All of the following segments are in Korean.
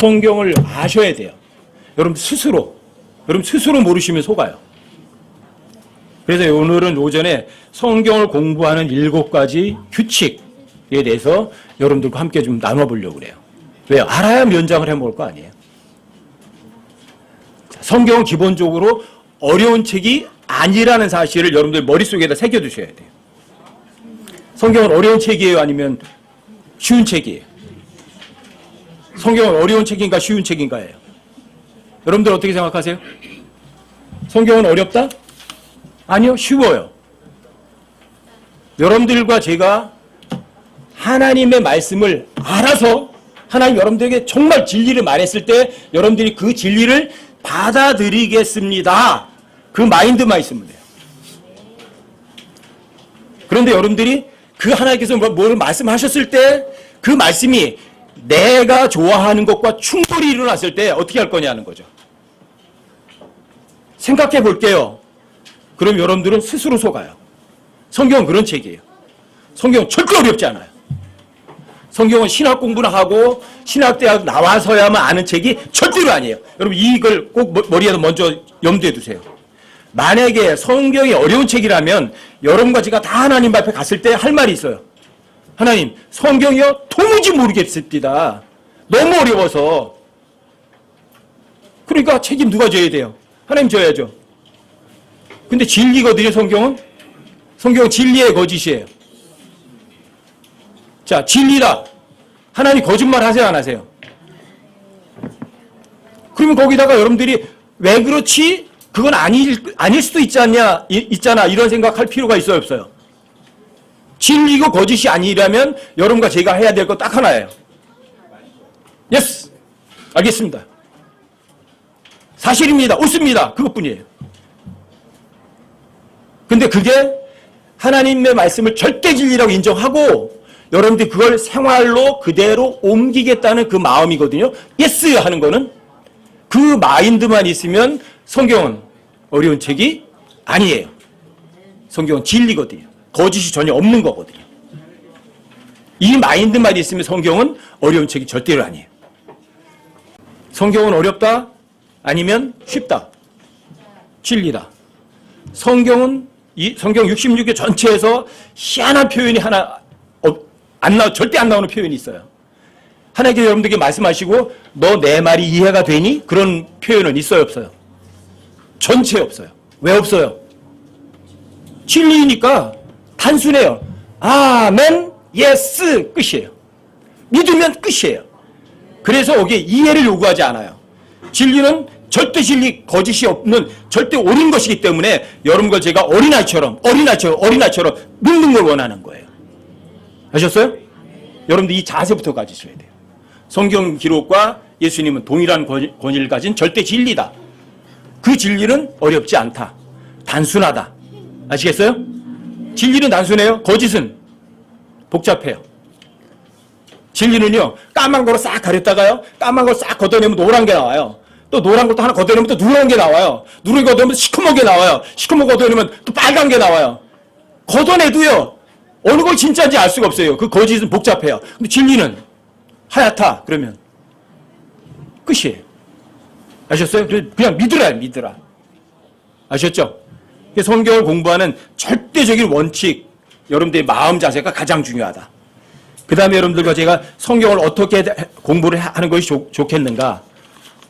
성경을 아셔야 돼요. 여러분 스스로 모르시면 속아요. 그래서 오늘은 오전에 성경을 공부하는 7가지 규칙에 대해서 여러분들과 함께 좀 나눠보려고 그래요. 왜요? 알아야 면장을 해먹을 거 아니에요. 성경은 기본적으로 어려운 책이 아니라는 사실을 여러분들 머릿속에다 새겨두셔야 돼요. 성경은 어려운 책이에요? 아니면 쉬운 책이에요? 성경은 어려운 책인가 쉬운 책인가예요? 여러분들 어떻게 생각하세요? 성경은 어렵다? 아니요, 쉬워요. 여러분들과 제가 하나님의 말씀을 알아서 하나님 여러분들에게 정말 진리를 말했을 때 여러분들이 그 진리를 받아들이겠습니다. 그 마인드만 있으면 돼요. 그런데 여러분들이 그 하나님께서 뭘 말씀하셨을 때 그 말씀이 내가 좋아하는 것과 충돌이 일어났을 때 어떻게 할 거냐는 거죠. 생각해 볼게요. 그럼 여러분들은 스스로 속아요. 성경은 그런 책이에요. 성경은 절대 어렵지 않아요. 성경은 신학 공부나 하고 신학대학 나와서야만 아는 책이 절대로 아니에요. 여러분 이걸 꼭 머리에 먼저 염두에 두세요. 만약에 성경이 어려운 책이라면 여러분과 제가 다 하나님 앞에 갔을 때 할 말이 있어요. 하나님, 성경이요? 도무지 모르겠습니다. 너무 어려워서. 그러니까 책임 누가 져야 돼요? 하나님 져야죠. 근데 진리거든요, 성경은? 성경은 진리의 거짓이에요. 자, 진리다. 하나님 거짓말 하세요, 안 하세요? 그러면 거기다가 여러분들이 왜 그렇지? 그건 아닐 수도 있잖아, 이런 생각할 필요가 있어요, 없어요? 진리고 거짓이 아니라면 여러분과 제가 해야 될 거 딱 하나예요. 예스! 알겠습니다. 사실입니다. 옳습니다. 그것뿐이에요. 근데 그게 하나님의 말씀을 절대 진리라고 인정하고 여러분들이 그걸 생활로 그대로 옮기겠다는 그 마음이거든요. 예스! 하는 거는 그 마인드만 있으면 성경은 어려운 책이 아니에요. 성경은 진리거든요. 거짓이 전혀 없는 거거든요. 이 마인드만 있으면 성경은 어려운 책이 절대로 아니에요. 성경은 어렵다? 아니면 쉽다? 진리다. 성경 66개 전체에서 희한한 표현이 하나 절대 안 나오는 표현이 있어요. 하나님께서 여러분들에게 말씀하시고 너 내 말이 이해가 되니? 그런 표현은 있어요, 없어요? 전체에 없어요. 왜 없어요? 진리니까 단순해요. 아멘, 예스, 끝이에요. 믿으면 끝이에요. 그래서 여기에 이해를 요구하지 않아요. 진리는 절대 진리, 거짓이 없는 절대 옳은 것이기 때문에 여러분과 제가 어린아이처럼 믿는 걸 원하는 거예요. 아셨어요? 여러분들 이 자세부터 가지셔야 돼요. 성경 기록과 예수님은 동일한 권위를 가진 절대 진리다. 그 진리는 어렵지 않다. 단순하다. 아시겠어요? 진리는 단순해요. 거짓은 복잡해요. 진리는요, 까만 거로 싹 가렸다가요, 까만 걸 싹 걷어내면 노란 게 나와요. 또 노란 것도 하나 걷어내면 또 누런 게 나와요. 누런 거 걷어내면 시커먼 게 나와요. 시커먼 거 걷어내면 또 빨간 게 나와요. 걷어내도요, 어느 걸 진짜인지 알 수가 없어요. 그 거짓은 복잡해요. 근데 진리는 하얗다. 그러면 끝이에요. 아셨어요? 그냥 믿으라. 아셨죠? 성경을 공부하는 절대적인 원칙, 여러분들의 마음 자세가 가장 중요하다. 그 다음에 여러분들과 제가 성경을 어떻게 공부를 하는 것이 좋겠는가.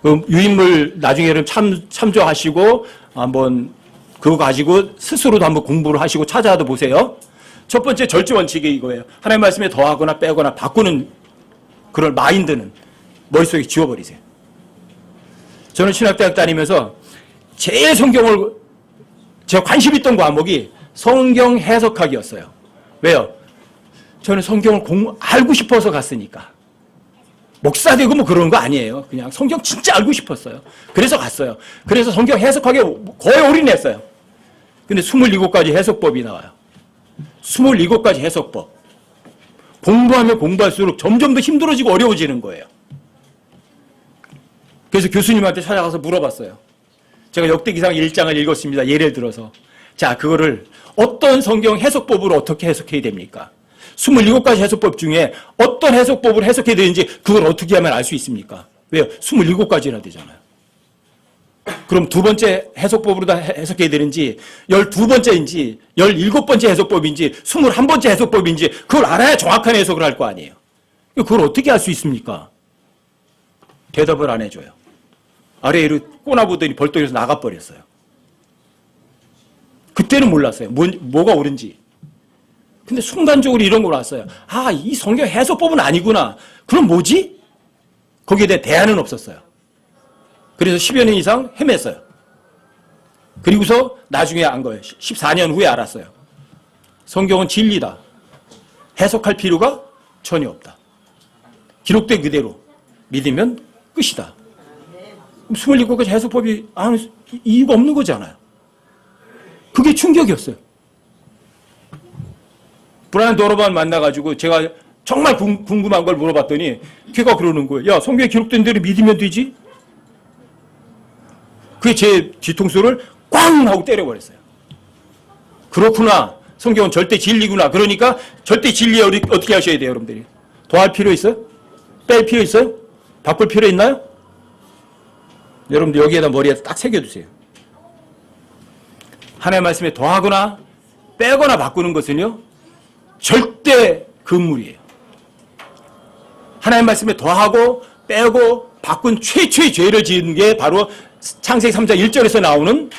그 유인물 나중에 여러분 참조하시고 한번 그거 가지고 스스로도 한번 공부를 하시고 찾아도 보세요. 첫 번째 절제 원칙이 이거예요. 하나님의 말씀에 더하거나 빼거나 바꾸는 그런 마인드는 머릿속에 지워버리세요. 저는 신학대학 다니면서 제일 제가 관심 있던 과목이 성경 해석학이었어요. 왜요? 저는 성경을 알고 싶어서 갔으니까. 목사 되고 뭐 그런 거 아니에요. 그냥 성경 진짜 알고 싶었어요. 그래서 갔어요. 그래서 성경 해석학에 거의 올인했어요. 근데 27가지 해석법이 나와요. 27가지 해석법. 공부하면 공부할수록 점점 더 힘들어지고 어려워지는 거예요. 그래서 교수님한테 찾아가서 물어봤어요. 제가 역대기상 1장을 읽었습니다. 예를 들어서. 자, 그거를 어떤 성경 해석법으로 어떻게 해석해야 됩니까? 27가지 해석법 중에 어떤 해석법을 해석해야 되는지 그걸 어떻게 하면 알 수 있습니까? 왜요? 27가지나 되잖아요. 그럼 두 번째 해석법으로 다 해석해야 되는지 12번째인지 17번째 해석법인지 21번째 해석법인지 그걸 알아야 정확한 해석을 할 거 아니에요. 그걸 어떻게 할 수 있습니까? 대답을 안 해줘요. 아래로 꼬나보더니 벌떡에서 나가버렸어요. 그때는 몰랐어요. 뭐가 옳은지. 근데 순간적으로 이런 걸 왔어요. 아, 이 성경 해석법은 아니구나. 그럼 뭐지? 거기에 대한 대안은 없었어요. 그래서 10여 년 이상 헤맸어요. 그리고서 나중에 안 거예요. 14년 후에 알았어요. 성경은 진리다. 해석할 필요가 전혀 없다. 기록된 그대로 믿으면 끝이다. 27가지 해석법이 이유가 없는 거잖아요. 그게 충격이었어요. 브라이언 도너반 만나가지고 제가 정말 궁금한 걸 물어봤더니 걔가 그러는 거예요. 야, 성경에 기록된 대로 믿으면 되지? 그게 제 뒤통수를 꽝 하고 때려버렸어요. 그렇구나. 성경은 절대 진리구나. 그러니까 절대 진리에 어떻게 하셔야 돼요, 여러분들이? 더할 필요 있어요? 뺄 필요 있어요? 바꿀 필요 있나요? 여러분들 여기에다 머리에 딱 새겨두세요. 하나님의 말씀에 더하거나 빼거나 바꾸는 것은요, 절대 금물이에요. 하나님의 말씀에 더하고 빼고 바꾼 최초의 죄를 지은 게 바로 창세기 3장 1절에서 나오는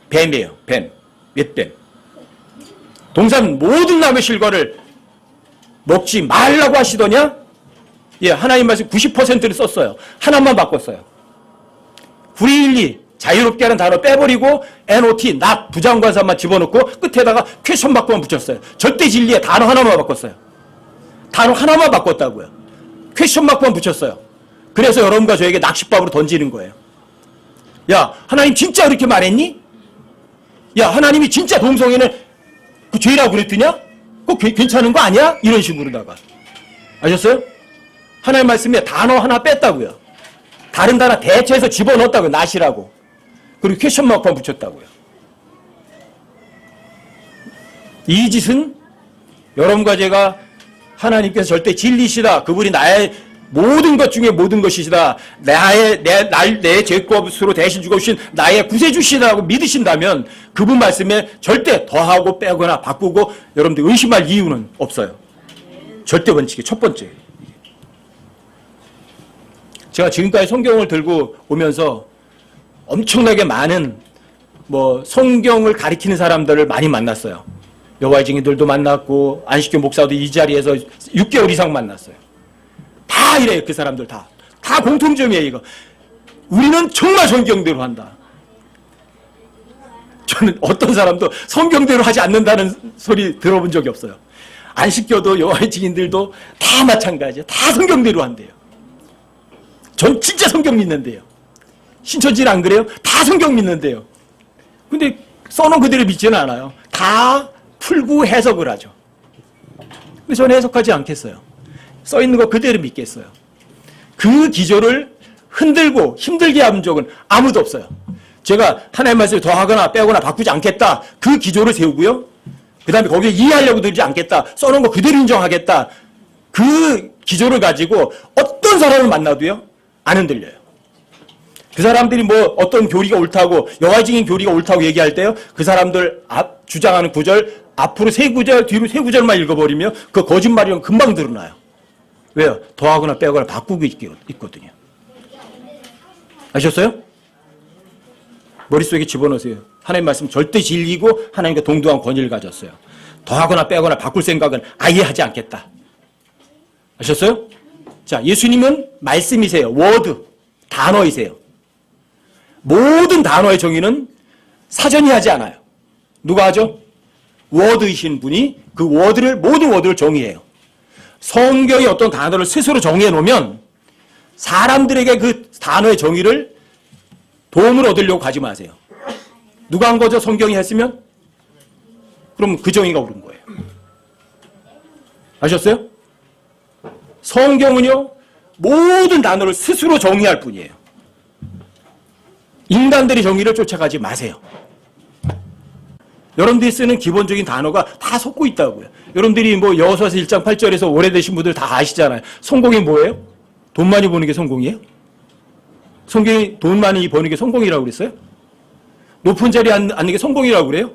뱀이에요. 뱀. 맷뱀. 동산 모든 나무의 실과를 먹지 말라고 하시더냐? 예, 하나님 말씀 90%를 썼어요. 하나만 바꿨어요. freely, 자유롭게 하는 단어 빼버리고 not, not, 부장관사만 집어넣고 끝에다가 퀘션 마크만 붙였어요. 절대 진리에 단어 하나만 바꿨어요. 단어 하나만 바꿨다고요. 퀘션 마크만 붙였어요. 그래서 여러분과 저에게 낚싯밥으로 던지는 거예요. 야, 하나님 진짜 그렇게 말했니? 야, 하나님이 진짜 동성애는 그 죄라고 그랬더냐? 그거 괜찮은 거 아니야? 이런 식으로다가. 아셨어요? 하나님 말씀에 단어 하나 뺐다고요. 다른 단어 대체해서 집어넣었다고요. 낫이라고. 그리고 퀘션 마크만 붙였다고요. 이 짓은 여러분과 제가 하나님께서 절대 진리시다. 그분이 나의 모든 것 중에 모든 것이시다. 내 죄값으로 대신 죽으신 나의 구세주시다고 믿으신다면 그분 말씀에 절대 더하고 빼거나 바꾸고 여러분들 의심할 이유는 없어요. 절대 원칙이 첫 번째. 제가 지금까지 성경을 들고 오면서 엄청나게 많은 성경을 가리키는 사람들을 많이 만났어요. 여호와의 증인들도 만났고 안식교 목사도 이 자리에서 6개월 이상 만났어요. 다 이래요. 그 사람들 다 공통점이에요. 이거 우리는 정말 성경대로 한다. 저는 어떤 사람도 성경대로 하지 않는다는 소리 들어본 적이 없어요. 안식교도 여호와의 증인들도 다 마찬가지예요. 다 성경대로 한대요. 전 진짜 성경 믿는데요. 신천지는 안 그래요? 다 성경 믿는데요. 근데 써놓은 그대로 믿지는 않아요. 다 풀고 해석을 하죠. 근데 저는 해석하지 않겠어요. 써있는 거 그대로 믿겠어요. 그 기조를 흔들고 힘들게 한 적은 아무도 없어요. 제가 하나님의 말씀을 더하거나 빼거나 바꾸지 않겠다. 그 기조를 세우고요. 그 다음에 거기에 이해하려고 들지 않겠다. 써놓은 거 그대로 인정하겠다. 그 기조를 가지고 어떤 사람을 만나도요. 안 흔들려요. 그 사람들이 어떤 교리가 옳다고 여호와의 증인 교리가 옳다고 얘기할 때요. 그 사람들 주장하는 구절 앞으로 3구절 뒤로 3구절만 읽어버리면 그 거짓말이면 금방 드러나요. 왜요? 더하거나 빼거나 바꾸고 있거든요. 아셨어요? 머릿속에 집어넣으세요. 하나님 말씀 절대 진리고 하나님과 동등한 권위를 가졌어요. 더하거나 빼거나 바꿀 생각은 아예 하지 않겠다. 아셨어요? 자, 예수님은 말씀이세요. 워드, 단어이세요. 모든 단어의 정의는 사전이 하지 않아요. 누가 하죠? 워드이신 분이 그 모든 워드를 정의해요. 성경이 어떤 단어를 스스로 정의해 놓으면 사람들에게 그 단어의 정의를 도움을 얻으려고 가지 마세요. 누가 한 거죠? 성경이 했으면? 그럼 그 정의가 옳은 거예요. 아셨어요? 성경은요, 모든 단어를 스스로 정의할 뿐이에요. 인간들의 정의를 쫓아가지 마세요. 여러분들이 쓰는 기본적인 단어가 다 섞고 있다고요. 여러분들이 여호수아서 1장 8절에서 오래되신 분들 다 아시잖아요. 성공이 뭐예요? 돈 많이 버는 게 성공이에요? 성경이 돈 많이 버는 게 성공이라고 그랬어요? 높은 자리에 앉는 게 성공이라고 그래요?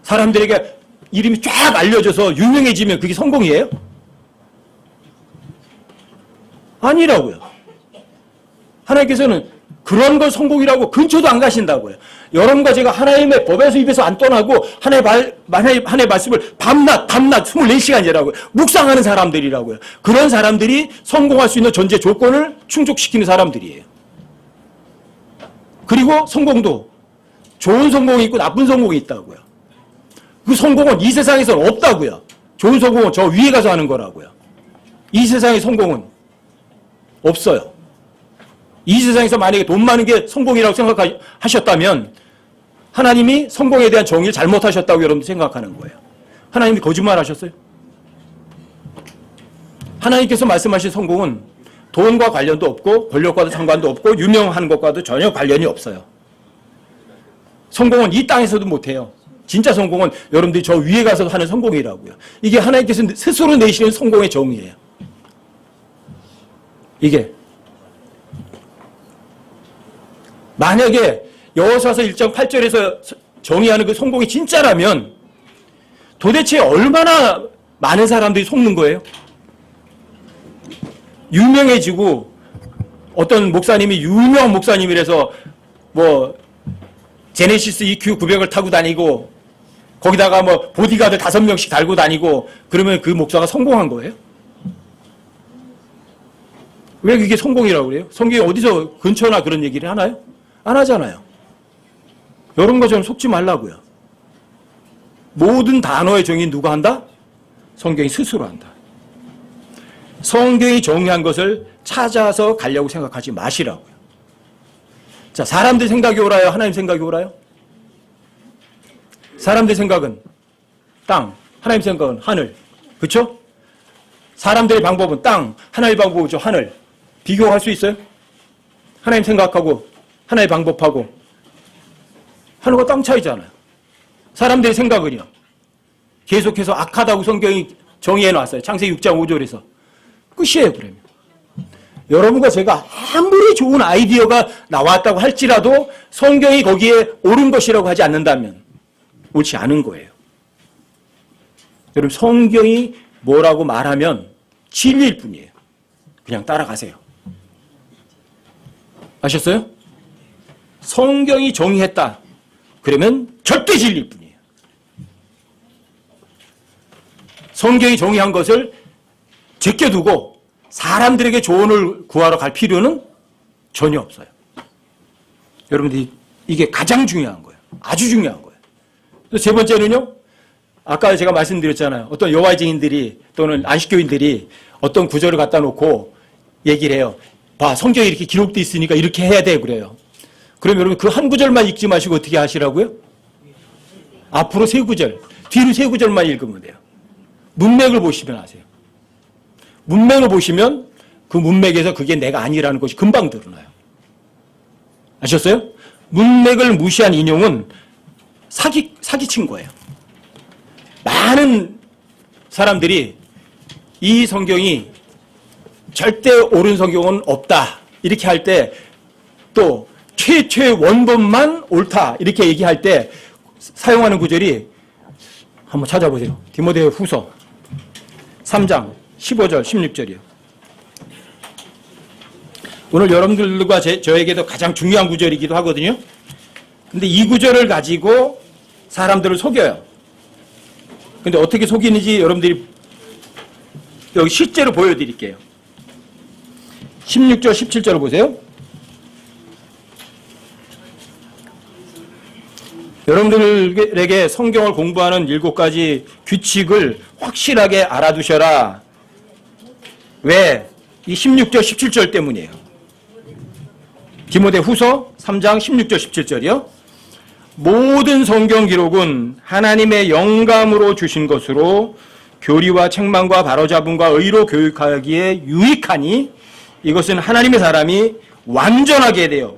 사람들에게 이름이 쫙 알려져서 유명해지면 그게 성공이에요? 아니라고요. 하나님께서는 그런 걸 성공이라고 근처도 안 가신다고요. 여러분과 제가 하나님의 법에서 입에서 안 떠나고 하나님의 말씀을 밤낮 24시간이라고요. 묵상하는 사람들이라고요. 그런 사람들이 성공할 수 있는 전제 조건을 충족시키는 사람들이에요. 그리고 성공도 좋은 성공이 있고 나쁜 성공이 있다고요. 그 성공은 이 세상에서는 없다고요. 좋은 성공은 저 위에 가서 하는 거라고요. 이 세상의 성공은 없어요. 이 세상에서 만약에 돈 많은 게 성공이라고 생각하셨다면 하나님이 성공에 대한 정의를 잘못하셨다고 여러분들 생각하는 거예요. 하나님이 거짓말하셨어요? 하나님께서 말씀하신 성공은 돈과 관련도 없고 권력과도 상관도 없고 유명한 것과도 전혀 관련이 없어요. 성공은 이 땅에서도 못해요. 진짜 성공은 여러분들이 저 위에 가서 하는 성공이라고요. 이게 하나님께서 스스로 내시는 성공의 정의예요. 이게 만약에 여호수아서 1장 8절에서 정의하는 그 성공이 진짜라면 도대체 얼마나 많은 사람들이 속는 거예요? 유명해지고 어떤 목사님이 유명한 목사님이라서 뭐 제네시스 EQ 900을 타고 다니고 거기다가 뭐 보디가드 5명씩 달고 다니고 그러면 그 목사가 성공한 거예요? 왜 그게 성공이라고 그래요? 성경이 어디서 근처나 그런 얘기를 하나요? 안 하잖아요. 여러분과 저는 속지 말라고요. 모든 단어의 정의는 누가 한다? 성경이 스스로 한다. 성경이 정의한 것을 찾아서 가려고 생각하지 마시라고요. 자, 사람들 생각이 옳아요? 하나님 생각이 옳아요? 사람들 생각은 땅, 하나님 생각은 하늘. 그렇죠? 사람들의 방법은 땅, 하나님의 방법은 하늘. 비교할 수 있어요? 하나님 생각하고 하나님의 방법하고 하늘과 땅 차이잖아요. 사람들의 생각은요. 계속해서 악하다고 성경이 정의해 놨어요. 창세기 6장 5절에서. 끝이에요, 그러면. 여러분과 제가 아무리 좋은 아이디어가 나왔다고 할지라도 성경이 거기에 옳은 것이라고 하지 않는다면 옳지 않은 거예요. 여러분, 성경이 뭐라고 말하면 진리일 뿐이에요. 그냥 따라가세요. 아셨어요? 성경이 정의했다. 그러면 절대 진리일 뿐이에요. 성경이 정의한 것을 제껴두고 사람들에게 조언을 구하러 갈 필요는 전혀 없어요. 여러분들이 이게 가장 중요한 거예요. 아주 중요한 거예요. 세 번째는요. 아까 제가 말씀드렸잖아요. 어떤 여화쟁인들이 또는 안식교인들이 어떤 구절을 갖다 놓고 얘기를 해요. 봐, 성경에 이렇게 기록되어 있으니까 이렇게 해야 돼 그래요. 그럼 여러분 그 한 구절만 읽지 마시고 어떻게 하시라고요? 앞으로 3구절, 뒤로 3구절만 읽으면 돼요. 문맥을 보시면 아세요. 문맥을 보시면 그 문맥에서 그게 내가 아니라는 것이 금방 드러나요. 아셨어요? 문맥을 무시한 인용은 사기친 거예요. 많은 사람들이 이 성경이 절대 옳은 성경은 없다 이렇게 할 때 또 최초의 원본만 옳다 이렇게 얘기할 때 사용하는 구절이 한번 찾아보세요. 디모데 후서 3장 15절 16절이요. 오늘 여러분들과 저에게도 가장 중요한 구절이기도 하거든요. 근데 이 구절을 가지고 사람들을 속여요. 근데 어떻게 속이는지 여러분들이 여기 실제로 보여드릴게요. 16절 17절을 보세요. 여러분들에게 성경을 공부하는 7가지 규칙을 확실하게 알아두셔라. 왜? 이 16절 17절 때문이에요. 디모데 후서 3장 16절 17절이요. 모든 성경 기록은 하나님의 영감으로 주신 것으로 교리와 책망과 바로잡음과 의로 교육하기에 유익하니 이것은 하나님의 사람이 완전하게 되어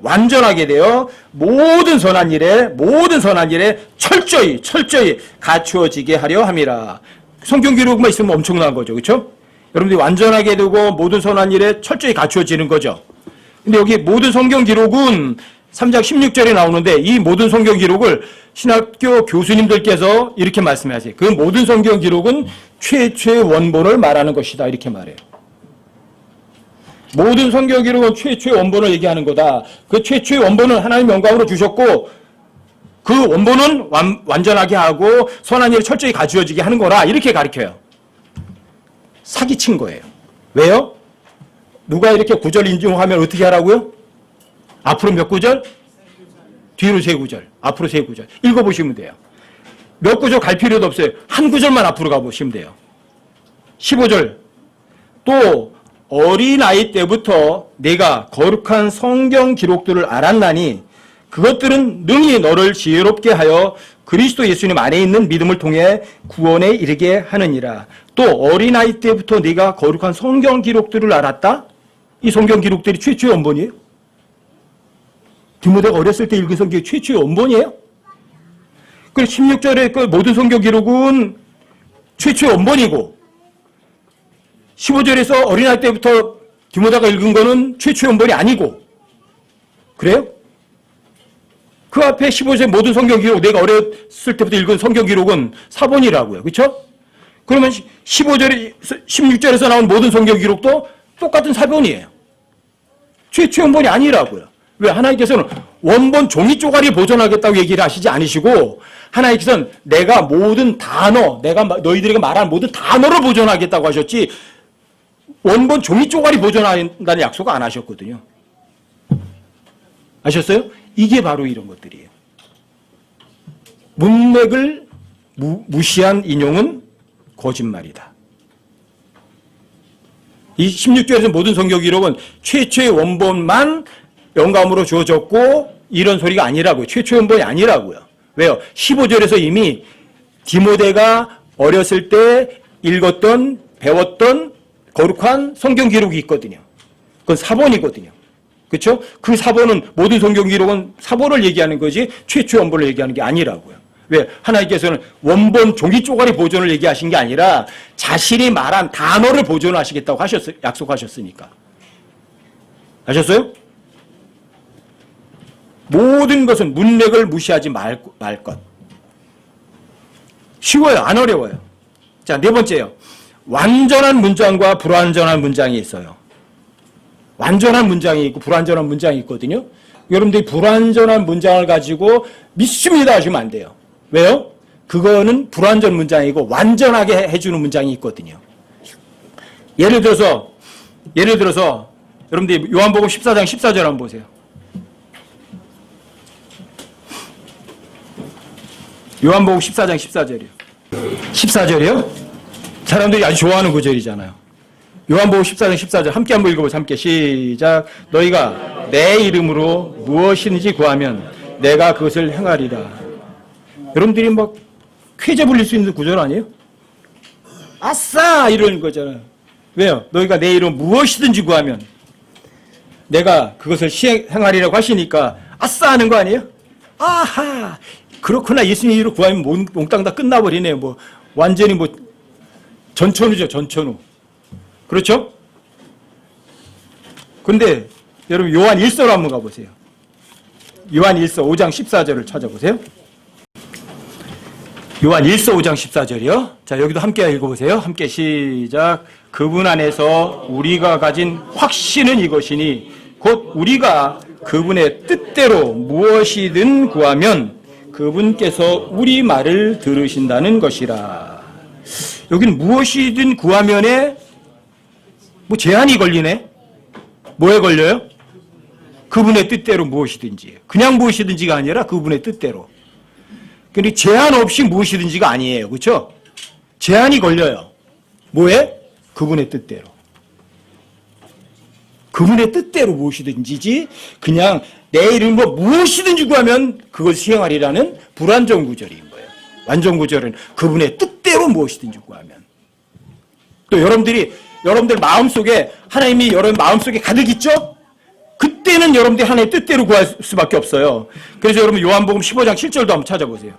모든 선한 일에 철저히 갖추어지게 하려 함이라. 성경 기록만 있으면 엄청난 거죠. 그렇죠? 여러분들이 완전하게 되고 모든 선한 일에 철저히 갖추어지는 거죠. 근데 여기 모든 성경 기록은 3장 16절에 나오는데 이 모든 성경 기록을 신학교 교수님들께서 이렇게 말씀하세요. 그 모든 성경 기록은 최초의 원본을 말하는 것이다. 이렇게 말해요. 모든 성경 기록은 최초의 원본을 얘기하는 거다. 그 최초의 원본은 하나님 영광으로 주셨고 그 원본은 완전하게 하고 선한 일을 철저히 가지어지게 하는 거라. 이렇게 가르쳐요. 사기친 거예요. 왜요? 누가 이렇게 구절 인용하면 어떻게 하라고요? 앞으로 몇 구절? 뒤로 세 구절. 앞으로 세 구절. 읽어보시면 돼요. 몇 구절 갈 필요도 없어요. 한 구절만 앞으로 가보시면 돼요. 15절. 또 어린아이 때부터 내가 거룩한 성경 기록들을 알았나니 그것들은 능히 너를 지혜롭게 하여 그리스도 예수님 안에 있는 믿음을 통해 구원에 이르게 하느니라. 또 어린아이 때부터 네가 거룩한 성경 기록들을 알았다? 이 성경 기록들이 최초의 원본이에요? 디모데가 어렸을 때 읽은 성경이 최초의 원본이에요? 그리고 16절에 그 모든 성경 기록은 최초의 원본이고 15절에서 어린아이 때부터 디모데가 읽은 거는 최초의 원본이 아니고 그래요? 그 앞에 15절 모든 성경 기록, 내가 어렸을 때부터 읽은 성경 기록은 사본이라고요. 그렇죠? 그러면 16절에서 나온 모든 성경 기록도 똑같은 사본이에요. 최초의 원본이 아니라고요. 왜? 하나님께서는 원본 종이 쪼가리 보존하겠다고 얘기를 하시지 않으시고 하나님께서는 내가 모든 단어, 내가 너희들에게 말한 모든 단어를 보존하겠다고 하셨지 원본 종이 쪼가리 보존한다는 약속 안 하셨거든요. 아셨어요? 이게 바로 이런 것들이에요. 문맥을 무시한 인용은 거짓말이다. 이 16절에서 모든 성경 기록은 최초의 원본만 영감으로 주어졌고 이런 소리가 아니라고요. 최초의 원본이 아니라고요. 왜요? 15절에서 이미 디모데가 어렸을 때 읽었던 배웠던 거룩한 성경 기록이 있거든요. 그건 사본이거든요. 그렇죠? 그 사본은 모든 성경 기록은 사본을 얘기하는 거지 최초의 원본을 얘기하는 게 아니라고요. 왜? 하나님께서는 원본 종이 쪼가리 보존을 얘기하신 게 아니라 자신이 말한 단어를 보존하시겠다고 약속하셨으니까. 아셨어요? 모든 것은 문맥을 무시하지 말 것. 쉬워요. 안 어려워요. 자, 네 번째요. 완전한 문장과 불완전한 문장이 있어요. 완전한 문장이 있고 불완전한 문장이 있거든요. 여러분들이 불완전한 문장을 가지고 믿습니다 하시면 안 돼요. 왜요? 그거는 불완전 문장이고 완전하게 해주는 문장이 있거든요. 예를 들어서 여러분들이 요한복음 14장 14절 한번 보세요. 요한복음 14장 14절이요. 14절이요? 사람들이 아주 좋아하는 구절이잖아요. 요한복음 14장 14절 함께 한번 읽어보세요. 함께 시작. 너희가 내 이름으로 무엇이든지 구하면 내가 그것을 행하리라. 여러분들이 막 쾌재 불릴 수 있는 구절 아니에요? 아싸! 이러는 거잖아요. 왜요? 너희가 내 이름 무엇이든지 구하면 내가 그것을 행하리라고 하시니까 아싸 하는 거 아니에요? 아하! 그렇구나. 예수님 이름으로 구하면 몽땅 다 끝나버리네요. 뭐 완전히 뭐 전천후죠. 전천후. 그렇죠? 근데 여러분 요한 1서로 한번 가보세요. 요한 1서 5장 14절을 찾아보세요. 요한 1서 5장 14절이요. 자, 여기도 함께 읽어보세요. 함께 시작. 그분 안에서 우리가 가진 확신은 이것이니 곧 우리가 그분의 뜻대로 무엇이든 구하면 그분께서 우리 말을 들으신다는 것이라. 여기는 무엇이든 구하면에 뭐 제한이 걸리네. 뭐에 걸려요? 그분의 뜻대로 무엇이든지. 그냥 무엇이든지가 아니라 그분의 뜻대로. 그런데 제한 없이 무엇이든지가 아니에요. 그렇죠? 제한이 걸려요. 뭐에? 그분의 뜻대로. 그분의 뜻대로 무엇이든지지 그냥 내 이름으로 무엇이든지 구하면 그걸 수행하리라는 불완전 구절인 거예요. 완전 구절은 그분의 뜻대로 무엇이든지 구하면. 또 여러분들 마음속에 하나님이 여러분 마음속에 가득 있죠? 그때는 여러분들이 하나님의 뜻대로 구할 수밖에 없어요. 그래서 여러분 요한복음 15장 7절도 한번 찾아보세요.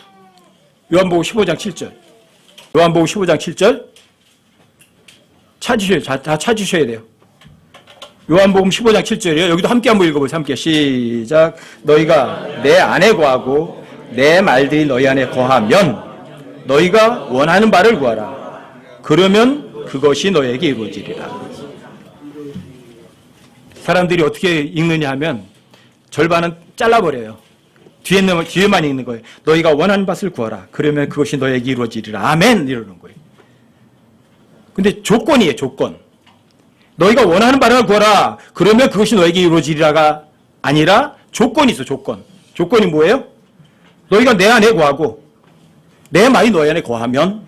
요한복음 15장 7절. 요한복음 15장 7절. 다 찾으셔야 돼요. 요한복음 15장 7절이에요. 여기도 함께 한번 읽어보세요. 함께 시작. 너희가 내 안에 거하고 내 말들이 너희 안에 거하면 너희가 원하는 바를 구하라. 그러면 그것이 너에게 이루어지리라. 사람들이 어떻게 읽느냐 하면 절반은 잘라버려요. 뒤에만 읽는 거예요. 너희가 원하는 것을 구하라. 그러면 그것이 너에게 이루어지리라. 아멘 이러는 거예요. 근데 조건이에요. 조건. 너희가 원하는 바를 구하라. 그러면 그것이 너에게 이루어지리라가 아니라 조건이 있어. 조건. 조건이 뭐예요? 너희가 내 안에 거하고 내 말이 너희 안에 거하면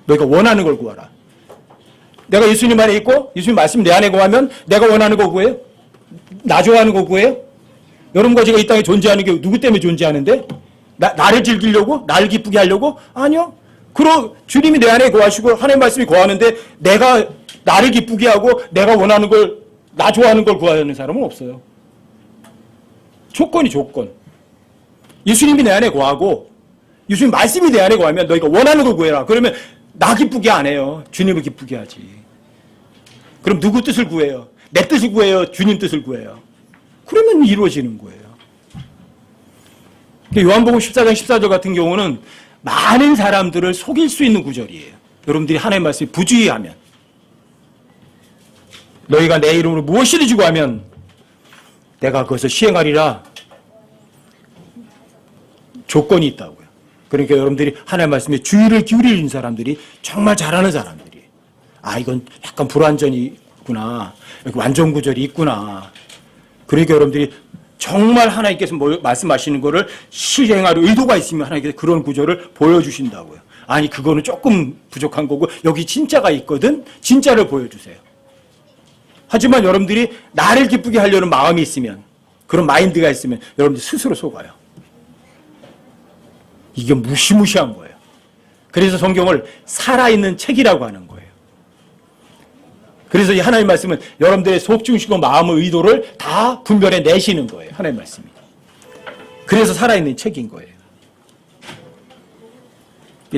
너희가 원하는 걸 구하라. 내가 예수님 안에 있고 예수님 말씀 내 안에 거하면 내가 원하는 거 구해요? 나 좋아하는 거 구해요? 여러분과 제가 이 땅에 존재하는 게 누구 때문에 존재하는데? 나를 즐기려고? 나를 기쁘게 하려고? 아니요. 그럼 주님이 내 안에 거하시고 하나님 말씀이 거하는데 내가 나를 기쁘게 하고 내가 원하는 걸, 나 좋아하는 걸 구하는 사람은 없어요. 조건이 조건. 예수님이 내 안에 거하고 예수님 말씀이 내 안에 거하면 너희가 원하는 걸 구해라. 그러면 나 기쁘게 안 해요. 주님을 기쁘게 하지. 그럼 누구 뜻을 구해요? 내 뜻을 구해요? 주님 뜻을 구해요? 그러면 이루어지는 거예요. 요한복음 14장 14절 같은 경우는 많은 사람들을 속일 수 있는 구절이에요. 여러분들이 하나님의 말씀이 부주의하면 너희가 내 이름으로 무엇이든지 주고 하면 내가 그것을 시행하리라. 조건이 있다고요. 그러니까 여러분들이 하나님의 말씀에 주의를 기울이는 사람들이 정말 잘하는 사람들이에요. 아, 이건 약간 불완전히 있구나. 완전 구절이 있구나. 그러니까 여러분들이 정말 하나님께서 말씀하시는 거를 실행할 의도가 있으면 하나님께서 그런 구절을 보여주신다고요. 아니, 그거는 조금 부족한 거고 여기 진짜가 있거든. 진짜를 보여주세요. 하지만 여러분들이 나를 기쁘게 하려는 마음이 있으면, 그런 마인드가 있으면 여러분들 스스로 속아요. 이게 무시무시한 거예요. 그래서 성경을 살아있는 책이라고 하는 거예요. 그래서 이 하나님 말씀은 여러분들의 속중심과 마음의 의도를 다 분별해 내시는 거예요. 하나님 말씀이. 그래서 살아있는 책인 거예요.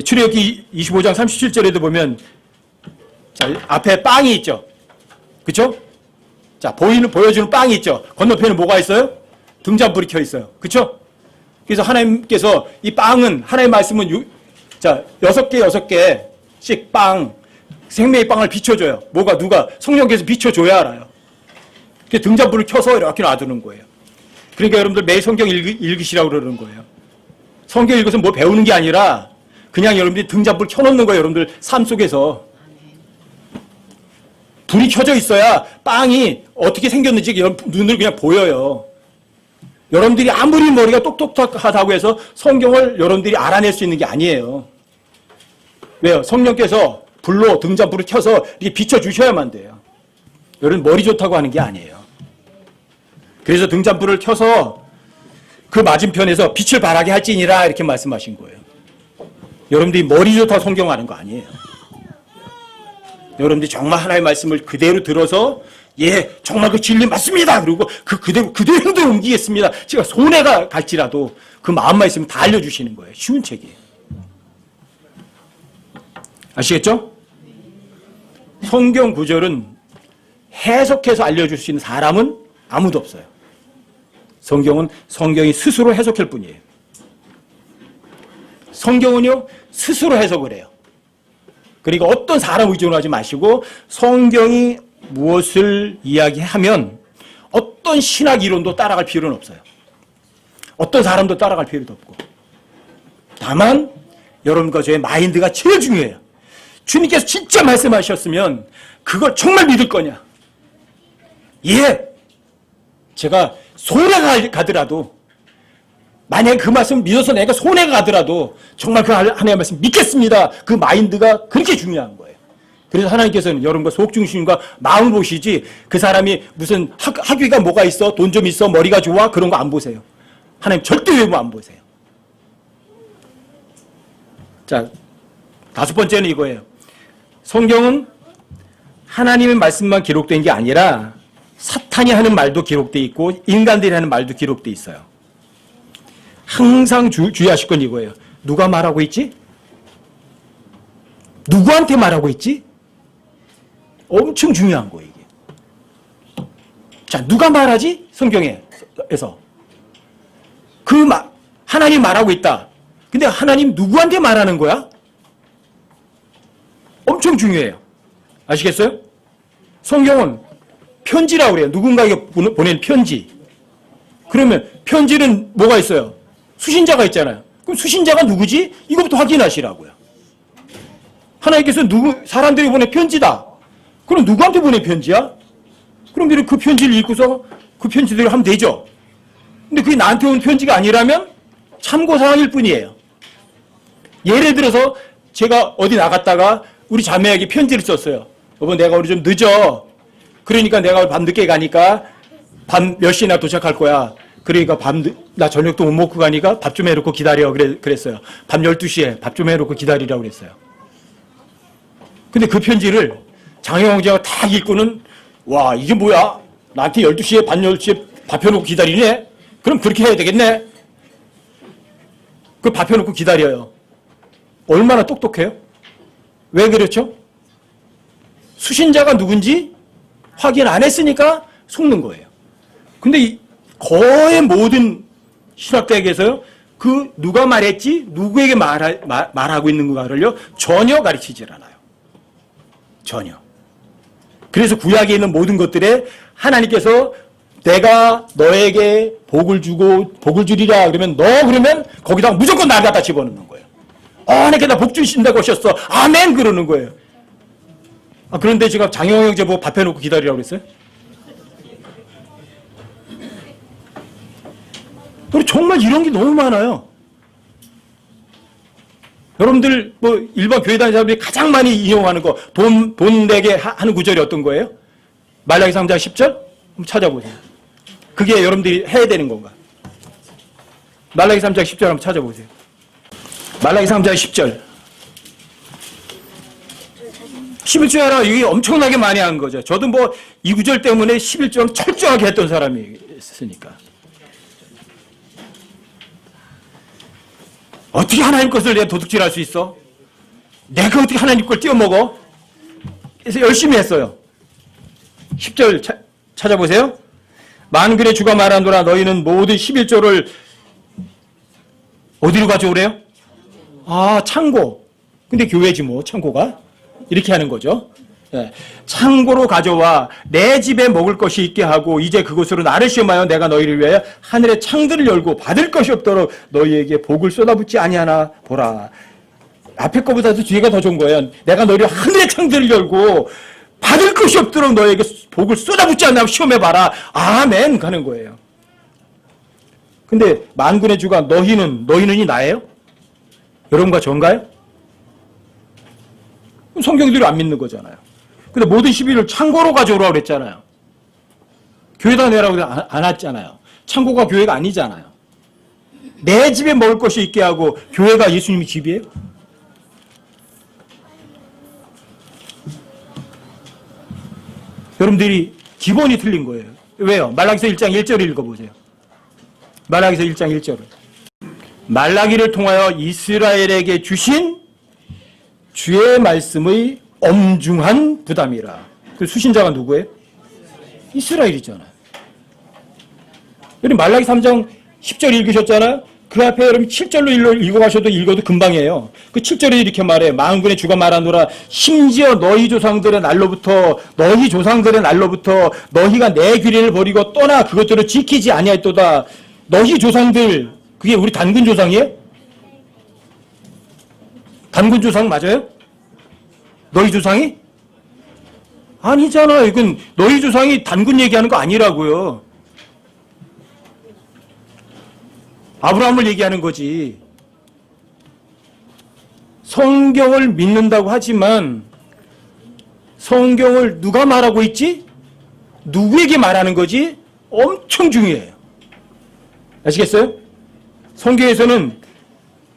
출애굽기 25장 37절에도 보면 자, 앞에 빵이 있죠. 그렇죠? 자, 보여주는 빵이 있죠. 건너편에 뭐가 있어요? 등잔불이 켜 있어요. 그렇죠? 그래서 하나님께서 이 빵은 하나님의 말씀은 자, 6개씩 빵, 생명의 빵을 비춰줘요. 누가? 성령께서 비춰줘야 알아요. 등잔불을 켜서 이렇게 놔두는 거예요. 그러니까 여러분들 매일 성경 읽으시라고 그러는 거예요. 성경 읽어서 뭐 배우는 게 아니라 그냥 여러분들이 등잔불 켜놓는 거예요. 여러분들 삶 속에서. 불이 켜져 있어야 빵이 어떻게 생겼는지 눈으로 그냥 보여요. 여러분들이 아무리 머리가 똑똑하다고 해서 성경을 여러분들이 알아낼 수 있는 게 아니에요. 왜요? 성령께서 불로 등잔불을 켜서 이렇게 비춰주셔야만 돼요. 여러분 머리 좋다고 하는 게 아니에요. 그래서 등잔불을 켜서 그 맞은편에서 빛을 발하게 할지니라 이렇게 말씀하신 거예요. 여러분들이 머리 좋다고 성경하는 거 아니에요. 여러분들이 정말 하나님의 말씀을 그대로 들어서 예, 정말 그 진리 맞습니다. 그리고 그대로 옮기겠습니다. 제가 손해가 갈지라도 그 마음만 있으면 다 알려주시는 거예요. 쉬운 책이에요. 아시겠죠? 성경 구절은 해석해서 알려줄 수 있는 사람은 아무도 없어요. 성경은 성경이 스스로 해석할 뿐이에요. 성경은요, 스스로 해석을 해요. 그러니까 어떤 사람 의존하지 마시고 성경이 무엇을 이야기하면 어떤 신학 이론도 따라갈 필요는 없어요. 어떤 사람도 따라갈 필요도 없고. 다만 여러분과 저의 마인드가 제일 중요해요. 주님께서 진짜 말씀하셨으면 그걸 정말 믿을 거냐? 예, 제가 손해가 가더라도 만약에 그 말씀 믿어서 내가 손해가 가더라도 정말 그 하나님의 말씀 믿겠습니다. 그 마인드가 그렇게 중요한 거예요. 그래서 하나님께서는 여러분과 속중심과 마음을 보시지 그 사람이 무슨 학위가 뭐가 있어, 돈 좀 있어, 머리가 좋아 그런 거 안 보세요. 하나님 절대 외모 안 보세요. 자, 5번째는 이거예요. 성경은 하나님의 말씀만 기록된 게 아니라 사탄이 하는 말도 기록돼 있고 인간들이 하는 말도 기록돼 있어요. 항상 주의하실 건 이거예요. 누가 말하고 있지? 누구한테 말하고 있지? 엄청 중요한 거예요, 이게. 자, 누가 말하지? 성경에서. 하나님 말하고 있다. 근데 하나님 누구한테 말하는 거야? 엄청 중요해요. 아시겠어요? 성경은 편지라고 그래요. 누군가에게 보낸 편지. 그러면 편지는 뭐가 있어요? 수신자가 있잖아요. 그럼 수신자가 누구지? 이것부터 확인하시라고요. 하나님께서 사람들이 보낸 편지다. 그럼 누구한테 보낸 편지야? 그럼 우리는 그 편지를 읽고서 그 편지대로 하면 되죠. 근데 그게 나한테 온 편지가 아니라면 참고사항일 뿐이에요. 예를 들어서 제가 어디 나갔다가 우리 자매에게 편지를 썼어요. 여보, 내가 오늘 좀 늦어. 그러니까 내가 밤 늦게 가니까 밤 몇 시나 도착할 거야. 그러니까 나 저녁도 못 먹고 가니까 밥 좀 해놓고 기다려. 그랬어요. 밤 12시에 밥 좀 해놓고 기다리라고 그랬어요. 근데 그 편지를 장영 형제가 다 읽고는 와, 이게 뭐야? 나한테 12시에 밤 10시에 밥 해놓고 기다리네? 그럼 그렇게 해야 되겠네? 그 밥 해놓고 기다려요. 얼마나 똑똑해요? 왜 그렇죠? 수신자가 누군지 확인 안 했으니까 속는 거예요. 근데 거의 모든 신학대학에서요, 그 누가 말했지, 누구에게 말하고 있는가를요, 전혀 가르치질 않아요. 전혀. 그래서 구약에 있는 모든 것들에 하나님께서 내가 너에게 복을 주고 복을 주리라 그러면 거기다가 무조건 날 갖다 집어넣는 거예요. 하나님께 나 복 주신다고 하셨어. 아멘 그러는 거예요. 그런데 제가 장영 형제 보고 밥 해놓고 기다리라고 그랬어요? 그리고 정말 이런 게 너무 많아요. 여러분들 일반 교회 다니는 사람들이 가장 많이 이용하는 거 돈 내게 하는 구절이 어떤 거예요? 말라기 3장 10절? 한번 찾아보세요. 그게 여러분들이 해야 되는 건가? 말라기 3장 10절 한번 찾아보세요. 말라기 3장 10절. 11조 하라, 이게 엄청나게 많이 한 거죠. 저도 이 구절 때문에 11조는 철저하게 했던 사람이었으니까. 어떻게 하나님 것을 내가 도둑질할 수 있어? 내가 어떻게 하나님 걸 띄어먹어? 그래서 열심히 했어요. 10절 찾아보세요. 만군의 주가 말하노라 너희는 모든 11조를 어디로 가져오래요? 창고. 근데 교회지 창고가. 이렇게 하는 거죠. 예. 창고로 가져와 내 집에 먹을 것이 있게 하고 이제 그것으로 나를 시험하여 내가 너희를 위하여 하늘의 창들을 열고 받을 것이 없도록 너희에게 복을 쏟아붓지 아니하나 보라. 앞에 거보다도 뒤에가 더 좋은 거예요. 내가 너희를 하늘의 창들을 열고 받을 것이 없도록 너희에게 복을 쏟아붓지 않나 시험해봐라. 아멘 가는 거예요. 근데 만군의 주가 너희는이 나예요? 여러분과 전가요? 성경대로 안 믿는 거잖아요. 근데 모든 12를 창고로 가져오라고 그랬잖아요. 교회다 내라고 안 했잖아요. 창고가 교회가 아니잖아요. 내 집에 먹을 것이 있게 하고 교회가 예수님의 집이에요? 여러분들이 기본이 틀린 거예요. 왜요? 말라기서 1장 1절을 읽어보세요. 말라기서 1장 1절을. 말라기를 통하여 이스라엘에게 주신 주의 말씀의 엄중한 부담이라. 그 수신자가 누구예요? 이스라엘이잖아요. 여러분 말라기 3장 10절 읽으셨잖아요. 그 앞에 여러분 7절로 읽어가셔도 읽어도 금방이에요. 그 7절에 이렇게 말해. 만군의 주가 말하노라. 심지어 너희 조상들의 날로부터 너희가 내 규례를 버리고 떠나 그것들을 지키지 아니하였도다. 너희 조상들, 그게 우리 단군 조상이에요? 단군 조상 맞아요? 너희 조상이? 아니잖아요. 이건 너희 조상이 단군 얘기하는 거 아니라고요. 아브라함을 얘기하는 거지. 성경을 믿는다고 하지만 성경을 누가 말하고 있지? 누구에게 말하는 거지? 엄청 중요해요. 아시겠어요? 성경에서는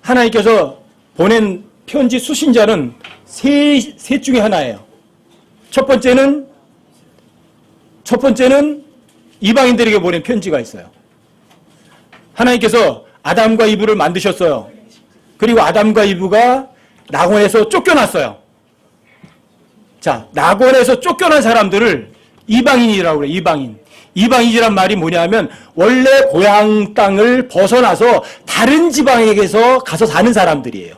하나님께서 보낸 편지 수신자는 셋 중에 하나예요. 첫 번째는 이방인들에게 보낸 편지가 있어요. 하나님께서 아담과 이브를 만드셨어요. 그리고 아담과 이브가 낙원에서 쫓겨났어요. 자, 낙원에서 쫓겨난 사람들을 이방인이라고 그래요. 이방인이란 말이 뭐냐면 원래 고향 땅을 벗어나서 다른 지방에게서 가서 사는 사람들이에요.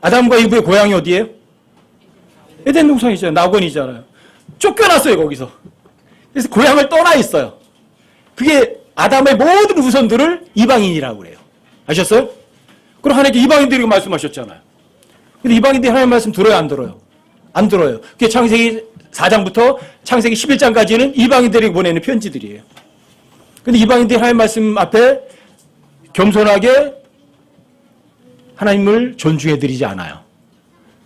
아담과 이브의 고향이 어디예요? 에덴 동산이잖아요. 낙원이잖아요. 쫓겨났어요, 거기서. 그래서 고향을 떠나 있어요. 그게 아담의 모든 후손들을 이방인이라고 그래요. 아셨어요? 그럼 하나님께 이방인들에게 말씀하셨잖아요. 근데 이방인들이 하나님 말씀 들어요, 안 들어요? 안 들어요. 그게 창세기 4장부터 창세기 11장까지는 이방인들에게 보내는 편지들이에요. 근데 이방인들이 하나님 말씀 앞에 겸손하게 하나님을 존중해드리지 않아요.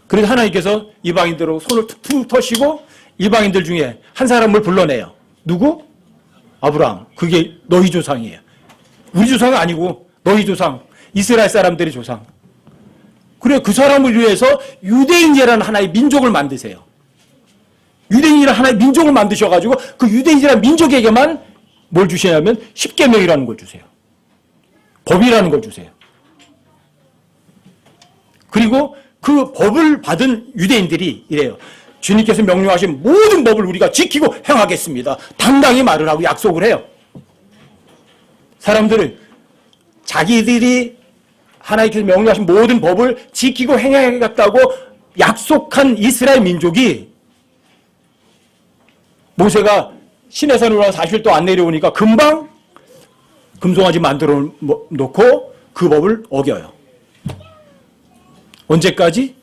그래서 하나님께서 이방인들로 손을 툭툭 터시고 이방인들 중에 한 사람을 불러내요. 누구? 아브라함. 그게 너희 조상이에요. 우리 조상은 아니고 너희 조상. 이스라엘 사람들의 조상. 그래, 그 사람을 위해서 유대인이라는 하나의 민족을 만드세요. 유대인이라는 하나의 민족을 만드셔가지고 그 유대인이라는 민족에게만 뭘 주시냐면 십계명이라는 걸 주세요. 법이라는 걸 주세요. 그리고 그 법을 받은 유대인들이 이래요. 주님께서 명령하신 모든 법을 우리가 지키고 행하겠습니다. 당당히 말을 하고 약속을 해요. 사람들은 자기들이 하나님께서 명령하신 모든 법을 지키고 행하겠다고 약속한 이스라엘 민족이 모세가 시내산으로 올라가 40일 동안 안 내려오니까 금방 금송아지 만들어 놓고 그 법을 어겨요. 언제까지?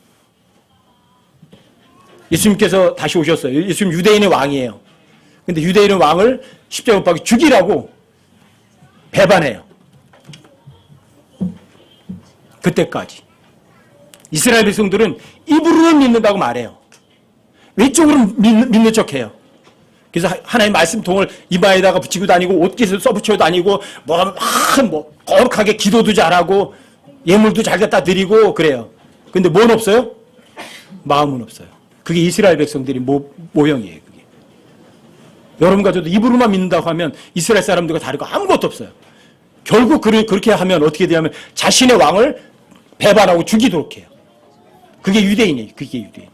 예수님께서 다시 오셨어요. 예수님 유대인의 왕이에요. 근데 유대인의 왕을 십자가 못 박혀 죽이라고 배반해요. 그때까지. 이스라엘 백성들은 입으로는 믿는다고 말해요. 외적으로 믿는 척해요. 그래서 하나님 말씀 통을 이마에다가 붙이고 다니고 옷깃을 써붙여 다니고 뭐 거룩하게 기도도 잘하고 예물도 잘 갖다 드리고 그래요. 근데 뭔 없어요? 마음은 없어요. 그게 이스라엘 백성들이 모형이에요. 그게. 여러분과 저도 입으로만 믿는다고 하면 이스라엘 사람들과 다르고 아무것도 없어요. 결국 그렇게 하면 어떻게 되냐면 자신의 왕을 배반하고 죽이도록 해요. 그게 유대인이에요. 그게 유대인.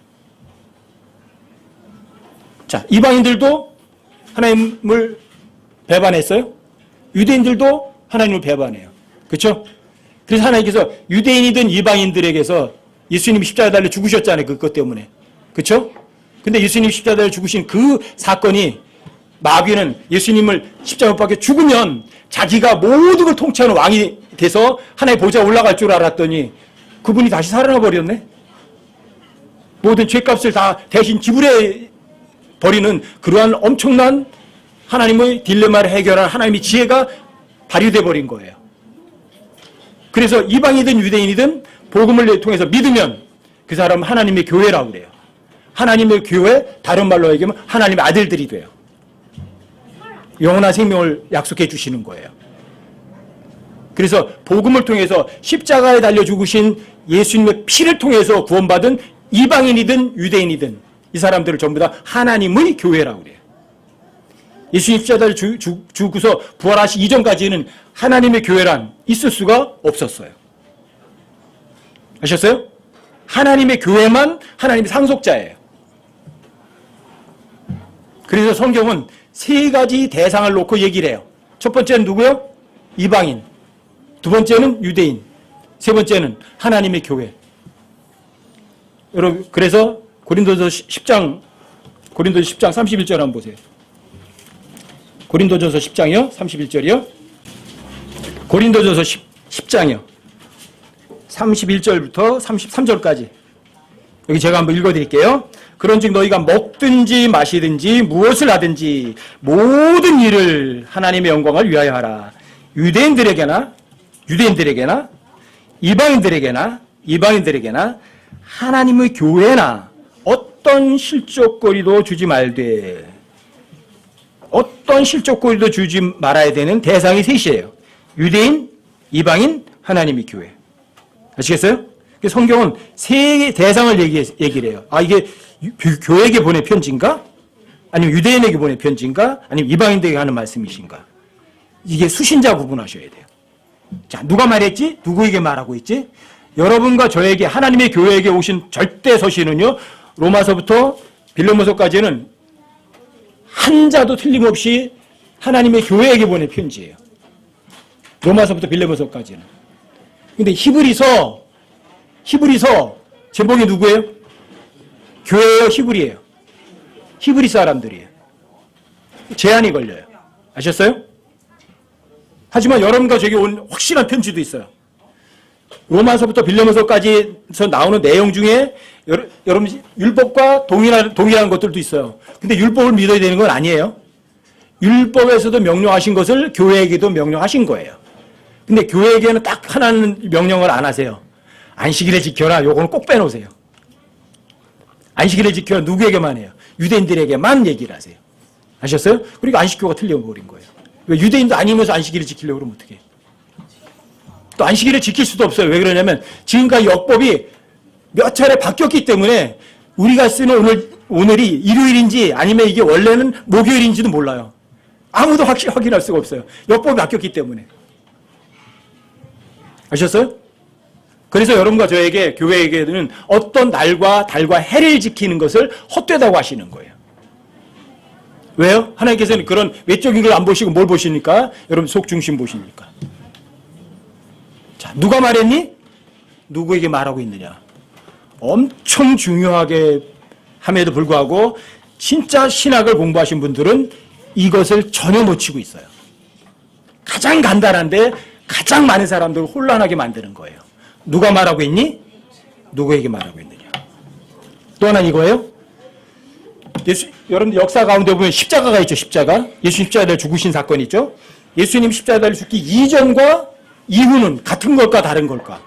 자, 이방인들도 하나님을 배반했어요. 유대인들도 하나님을 배반해요. 그렇죠? 그래서 하나님께서 유대인이든 이방인들에게서 예수님이 십자가에 달려 죽으셨잖아요. 그것 때문에. 그렇죠? 근데 예수님이 십자가에 달려 죽으신 그 사건이 마귀는 예수님을 십자가 못 박혀 죽으면 자기가 모든 걸 통치하는 왕이 돼서 하나님의 보좌에 올라갈 줄 알았더니 그분이 다시 살아나 버렸네. 모든 죄값을 다 대신 지불해 버리는 그러한 엄청난 하나님의 딜레마를 해결한 하나님의 지혜가 발휘돼 버린 거예요. 그래서 이방이든 유대인이든 복음을 통해서 믿으면 그 사람은 하나님의 교회라고 그래요. 하나님의 교회, 다른 말로 얘기하면 하나님의 아들들이 돼요. 영원한 생명을 약속해 주시는 거예요. 그래서 복음을 통해서 십자가에 달려 죽으신 예수님의 피를 통해서 구원받은 이방인이든 유대인이든 이 사람들을 전부 다 하나님의 교회라고 그래요. 예수님 십자가에 죽고서 부활하시 이전까지는 하나님의 교회란 있을 수가 없었어요. 아셨어요? 하나님의 교회만 하나님의 상속자예요. 그래서 성경은 세 가지 대상을 놓고 얘기를 해요. 첫 번째는 누구요? 이방인. 두 번째는 유대인. 세 번째는 하나님의 교회. 여러분, 그래서 고린도전서 10장 31절 한번 보세요. 고린도전서 10장이요? 31절이요? 고린도전서 10장이요. 31절부터 33절까지. 여기 제가 한번 읽어드릴게요. 그런즉 너희가 먹든지 마시든지 무엇을 하든지 모든 일을 하나님의 영광을 위하여 하라. 유대인들에게나 이방인들에게나 하나님의 교회나 어떤 실족거리도 주지 말되, 어떤 실족거리도 주지 말아야 되는 대상이 셋이에요. 유대인, 이방인, 하나님의 교회. 아시겠어요? 성경은 세 대상을 얘기를 해요. 아, 이게 교회에게 보낸 편지인가? 아니면 유대인에게 보낸 편지인가? 아니면 이방인들에게 하는 말씀이신가? 이게 수신자 구분하셔야 돼요. 자, 누가 말했지? 누구에게 말하고 있지? 여러분과 저에게 하나님의 교회에게 오신 절대 서신은요, 로마서부터 빌레몬서까지는 한 자도 틀림없이 하나님의 교회에게 보낸 편지예요. 로마서부터 빌레몬서까지는. 근데 히브리서 제목이 누구예요? 교회예요, 히브리예요? 히브리 사람들이에요. 제한이 걸려요. 아셨어요? 하지만 여러분과 저에게 온 확실한 편지도 있어요. 로마서부터 빌레몬서까지서 나오는 내용 중에 여러분 율법과 동일한 것들도 있어요. 근데 율법을 믿어야 되는 건 아니에요. 율법에서도 명령하신 것을 교회에게도 명령하신 거예요. 근데 교회에게는 딱 하나는 명령을 안 하세요. 안식일을 지켜라. 요거는 꼭 빼놓으세요. 안식일을 지켜라. 누구에게만 해요? 유대인들에게만 얘기를 하세요. 아셨어요? 그리고 안식교가 틀려버린 거예요. 왜 유대인도 아니면서 안식일을 지키려고 그러면 어떡해? 또 안식일을 지킬 수도 없어요. 왜 그러냐면 지금까지 율법이 몇 차례 바뀌었기 때문에 우리가 쓰는 오늘이 일요일인지 아니면 이게 원래는 목요일인지도 몰라요. 아무도 확인할 수가 없어요. 율법이 바뀌었기 때문에. 아셨어요? 그래서 여러분과 저에게 교회에게는 어떤 날과 달과 해를 지키는 것을 헛되다고 하시는 거예요. 왜요? 하나님께서는 그런 외적인 걸 안 보시고 뭘 보시니까? 여러분 속 중심 보시니까. 자, 누가 말했니? 누구에게 말하고 있느냐? 엄청 중요하게 함에도 불구하고 진짜 신학을 공부하신 분들은 이것을 전혀 놓치고 있어요. 가장 간단한데 가장 많은 사람들을 혼란하게 만드는 거예요. 누가 말하고 있니? 누구에게 말하고 있느냐? 또 하나 이거예요. 여러분들 역사 가운데 보면 십자가가 있죠. 십자가. 예수님 십자가를 죽으신 사건이 있죠. 예수님 십자가를 죽기 이전과 이후는 같은 걸까 다른 걸까?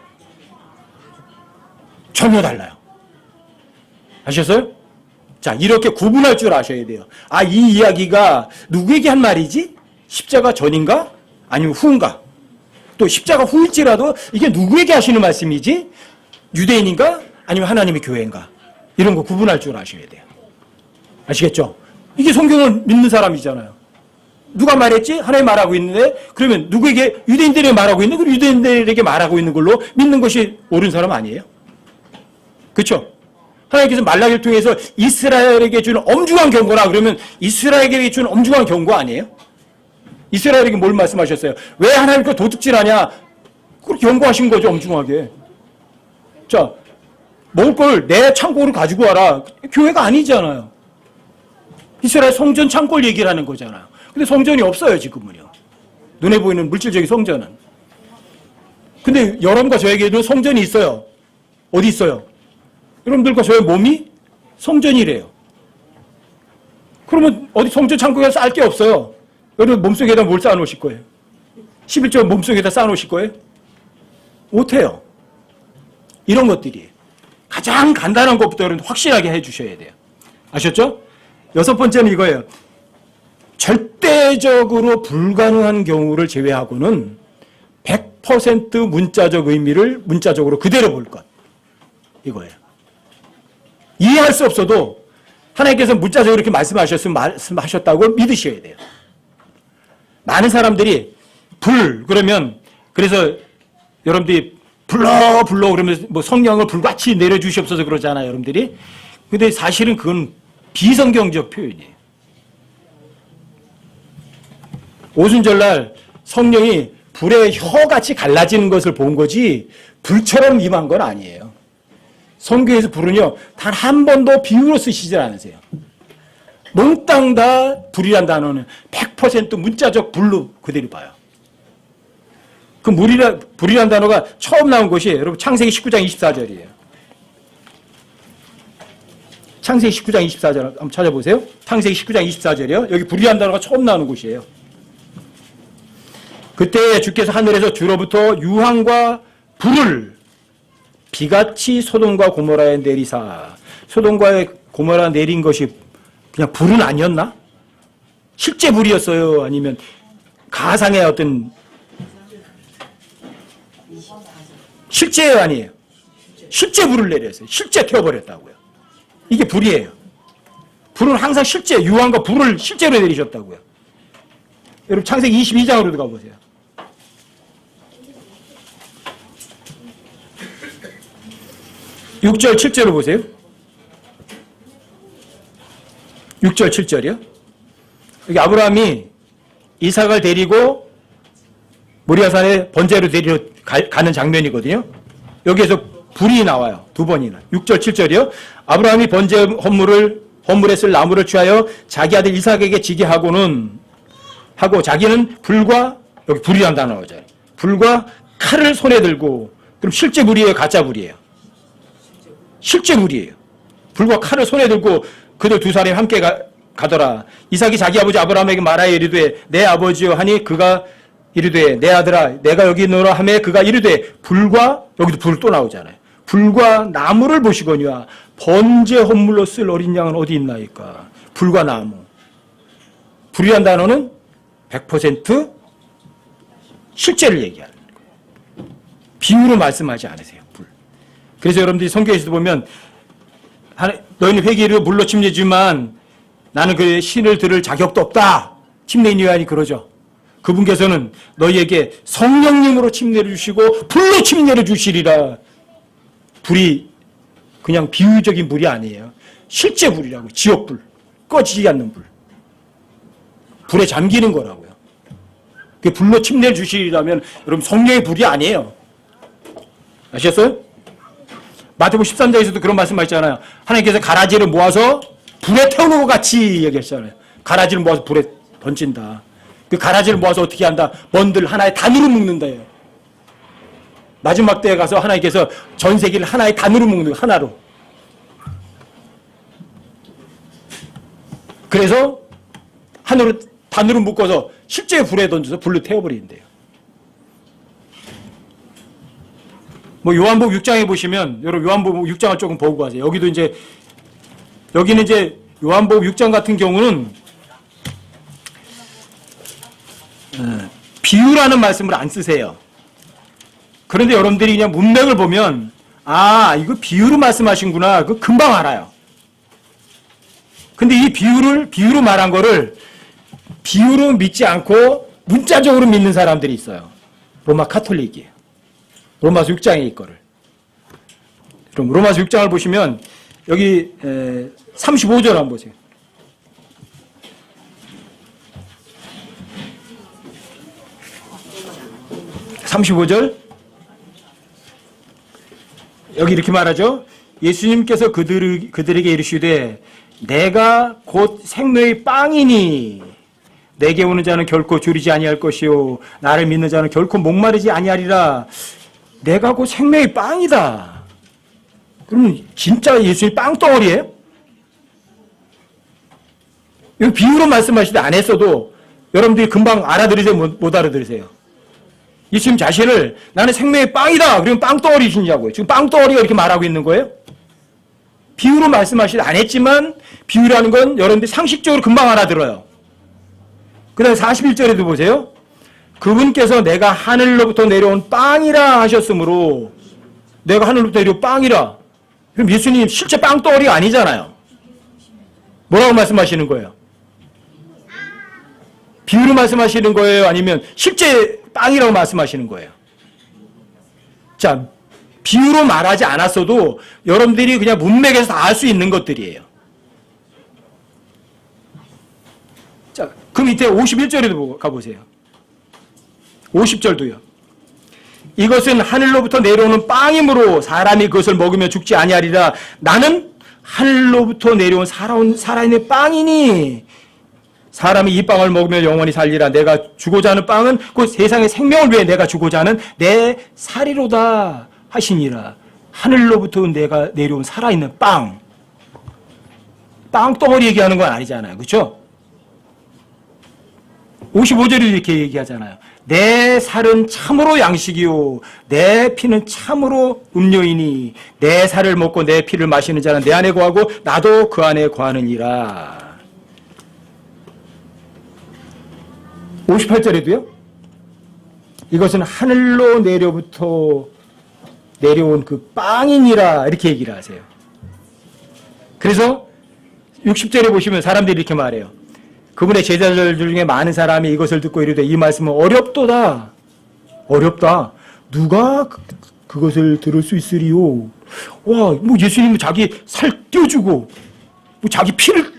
전혀 달라요. 아셨어요? 자, 이렇게 구분할 줄 아셔야 돼요. 아, 이 이야기가 누구에게 한 말이지? 십자가 전인가? 아니면 후인가? 또 십자가 후일지라도 이게 누구에게 하시는 말씀이지? 유대인인가? 아니면 하나님의 교회인가? 이런 거 구분할 줄 아셔야 돼요. 아시겠죠? 이게 성경을 믿는 사람이잖아요. 누가 말했지? 하나님 말하고 있는데 그러면 누구에게? 유대인들에게 말하고 있는데 그 유대인들에게 말하고 있는 걸로 믿는 것이 옳은 사람 아니에요? 그렇죠? 하나님께서 말라기를 통해서 이스라엘에게 주는 엄중한 경고라 그러면 이스라엘에게 주는 엄중한 경고 아니에요? 이스라엘에게 뭘 말씀하셨어요? 왜 하나님께 도둑질하냐? 그렇게 경고하신 거죠, 엄중하게. 자, 먹을 걸 내 창고로 가지고 와라. 교회가 아니잖아요. 이스라엘 성전 창고를 얘기를 하는 거잖아요. 근데 성전이 없어요, 지금은요. 눈에 보이는 물질적인 성전은. 근데 여러분과 저에게도 성전이 있어요. 어디 있어요? 여러분들과 저의 몸이 성전이래요. 그러면 어디 성전 창고에 쌓을 게 없어요. 여러분 몸속에다 뭘 쌓아놓으실 거예요? 11조 몸속에다 쌓아놓으실 거예요? 못해요. 이런 것들이 가장 간단한 것부터 여러분 확실하게 해주셔야 돼요. 아셨죠? 여섯 번째는 이거예요. 절대적으로 불가능한 경우를 제외하고는 100% 문자적 의미를 문자적으로 그대로 볼 것. 이거예요. 이해할 수 없어도 하나님께서 문자적으로 이렇게 말씀하셨다고 믿으셔야 돼요. 많은 사람들이 그러면 그래서 여러분들이 불러 그러면 뭐 성령을 불같이 내려주시옵소서 그러잖아요, 여러분들이. 근데 사실은 그건 비성경적 표현이에요. 오순절날 성령이 불의 혀같이 갈라지는 것을 본 거지 불처럼 임한 건 아니에요. 성경에서 불은요, 단 한 번도 비유로 쓰시질 않으세요. 몽땅 다 불이란 단어는 100% 문자적 불로 그대로 봐요. 그 불이란 단어가 처음 나온 것이 여러분 창세기 19장 24절이에요. 창세기 19장 24절 한번 찾아보세요. 창세기 19장 24절이요. 여기 불이란 단어가 처음 나오는 곳이에요. 그때 주께서 하늘에서 주로부터 유황과 불을 비같이 소돔과 고모라에 내리사. 소돔과 고모라 내린 것이 그냥 불은 아니었나? 실제 불이었어요? 아니면 가상의 어떤 실제예요? 아니에요? 실제 불을 내렸어요. 실제 태워버렸다고요. 이게 불이에요. 불은 항상 실제, 유황과 불을 실제로 내리셨다고요. 여러분 창세기 22장으로 들어가 보세요. 6절 7절을 보세요. 6절 7절이요. 여기 아브라함이 이삭을 데리고 모리아산에 번제로 데리러 가는 장면이거든요. 여기에서 불이 나와요. 두 번이나. 6절, 7절이요. 아브라함이 번제 헌물에 쓸 나무를 취하여 자기 아들 이삭에게 지게 하고 자기는 불과, 여기 불이란 단어 나오잖아요. 불과 칼을 손에 들고, 그럼 실제 불이에요? 가짜 불이에요? 실제 불이에요. 불과 칼을 손에 들고 그들 두 사람이 함께 가더라. 이삭이 자기 아버지 아브라함에게 말하여 이르되 내 아버지여 하니 그가 이르되 내 아들아 내가 여기 있노라 하매 그가 이르되 불과, 여기도 불 또 나오잖아요. 불과 나무를 보시거니와 번제 헌물로 쓸 어린 양은 어디 있나이까. 불과 나무. 불이란 단어는 100% 실제를 얘기하는 거예요. 비유로 말씀하지 않으세요. 불. 그래서 여러분들이 성경에서도 보면 너희는 회개로 물로 침례지만 나는 그 신을 들을 자격도 없다. 침례인 요한이 그러죠. 그분께서는 너희에게 성령님으로 침례를 주시고 불로 침례를 주시리라. 불이 그냥 비유적인 불이 아니에요. 실제 불이라고. 지옥불. 꺼지지 않는 불. 불에 잠기는 거라고요. 그 불로 침례를 주시리라면 여러분 성령의 불이 아니에요. 아셨어요? 마태복음 13장에서도 그런 말씀하셨잖아요. 하나님께서 가라지를 모아서 불에 태우는 것 같이 얘기했잖아요. 가라지를 모아서 불에 던진다. 그 가라지를 모아서 어떻게 한다? 먼들 하나의 단으로 묶는다예요. 마지막 때에 가서 하나님께서 전 세계를 하나의 단으로 묶는 거예요. 하나로. 그래서 단으로 묶어서 실제 불에 던져서 불로 태워버리는데요. 뭐 요한복음 6장에 보시면 여러분 요한복음 6장을 조금 보고 가세요. 여기는 이제 요한복음 6장 같은 경우는 비유라는 말씀을 안 쓰세요. 그런데 여러분들이 그냥 문맥을 보면 이거 비유로 말씀하신구나. 그거 금방 알아요. 근데 이 비유로 말한 거를 비유로 믿지 않고 문자적으로 믿는 사람들이 있어요. 로마 카톨릭이에요. 로마서 6장에 있거를. 그럼 로마서 6장을 보시면 여기 35절 한번 보세요. (35절) 여기 이렇게 말하죠. 예수님께서 그들에게 이르시되 내가 곧 생명의 빵이니 내게 오는 자는 결코 줄이지 아니할 것이요 나를 믿는 자는 결코 목마르지 아니하리라. 내가 곧 생명의 빵이다. 그러면 진짜 예수님 빵덩어리예요? 이거 비유로 말씀하시되 안 했어도 여러분들이 금방 알아들으세요? 못 알아들으세요? 예수님 자신을 나는 생명의 빵이다. 그러면 빵덩어리시냐고요. 지금 빵덩어리가 이렇게 말하고 있는 거예요? 비유로 말씀하시되 안 했지만 비유라는 건 여러분들이 상식적으로 금방 알아들어요. 그 다음에 41절에도 보세요. 그분께서 내가 하늘로부터 내려온 빵이라 하셨으므로 내가 하늘로부터 내려온 빵이라. 그럼 예수님 실제 빵덩어리가 아니잖아요. 뭐라고 말씀하시는 거예요? 비유로 말씀하시는 거예요? 아니면 실제 빵이라고 말씀하시는 거예요? 자, 비유로 말하지 않았어도 여러분들이 그냥 문맥에서 다 알 수 있는 것들이에요. 자, 그 밑에 51절에도 가보세요. 50절도요. 이것은 하늘로부터 내려오는 빵이므로 사람이 그것을 먹으면 죽지 아니하리라. 나는 하늘로부터 내려온 살아있는 빵이니 사람이 이 빵을 먹으면 영원히 살리라. 내가 주고자 하는 빵은 그 세상의 생명을 위해 내가 주고자 하는 내 살이로다 하시니라. 하늘로부터 내가 내려온 살아있는 빵. 빵덩어리 얘기하는 건 아니잖아요. 그렇죠? 55절에 이렇게 얘기하잖아요. 내 살은 참으로 양식이요 내 피는 참으로 음료이니 내 살을 먹고 내 피를 마시는 자는 내 안에 거하고 나도 그 안에 거하느니라. 58절에도요. 이것은 하늘로 내려온 그 빵이니라 이렇게 얘기를 하세요. 그래서 60절에 보시면 사람들이 이렇게 말해요. 그분의 제자들 중에 많은 사람이 이것을 듣고 이르되 이 말씀은 어렵도다. 어렵다. 누가 그것을 들을 수 있으리요. 와, 뭐 예수님은 자기 살 띄워주고 뭐 자기 피를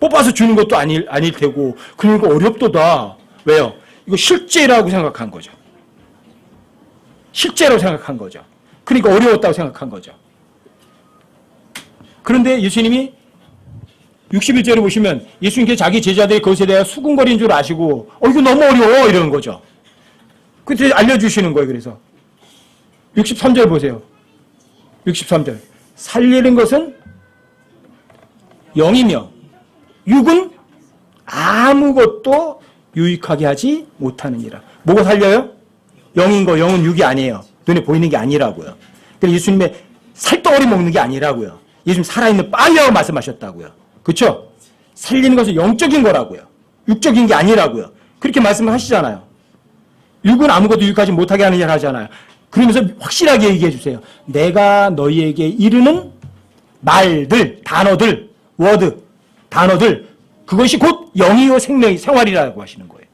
뽑아서 주는 것도 아닐 테고. 그러니까 어렵도다. 왜요? 이거 실제라고 생각한 거죠. 실제라고 생각한 거죠. 그러니까 어려웠다고 생각한 거죠. 그런데 예수님이 61절에 보시면 예수님께서 자기 제자들이 그것에 대해 수군거리는 줄 아시고 이거 너무 어려워 이러는 거죠. 그때 알려주시는 거예요. 그래서 63절 보세요. 63절 살리는 것은 영이며 육은 아무것도 유익하게 하지 못하느니라. 뭐가 살려요? 영인 거. 영은 육이 아니에요. 눈에 보이는 게 아니라고요. 그래서 예수님의 살덩어리 먹는 게 아니라고요. 예수님 살아있는 빵이라고 말씀하셨다고요. 그렇죠? 살리는 것은 영적인 거라고요. 육적인 게 아니라고요. 그렇게 말씀을 하시잖아요. 육은 아무것도 유익하지 못하게 하느냐 하잖아요. 그러면서 확실하게 얘기해 주세요. 내가 너희에게 이르는 말들, 단어들, 워드, 단어들, 그것이 곧 영이요 생명이 생활이라고 하시는 거예요.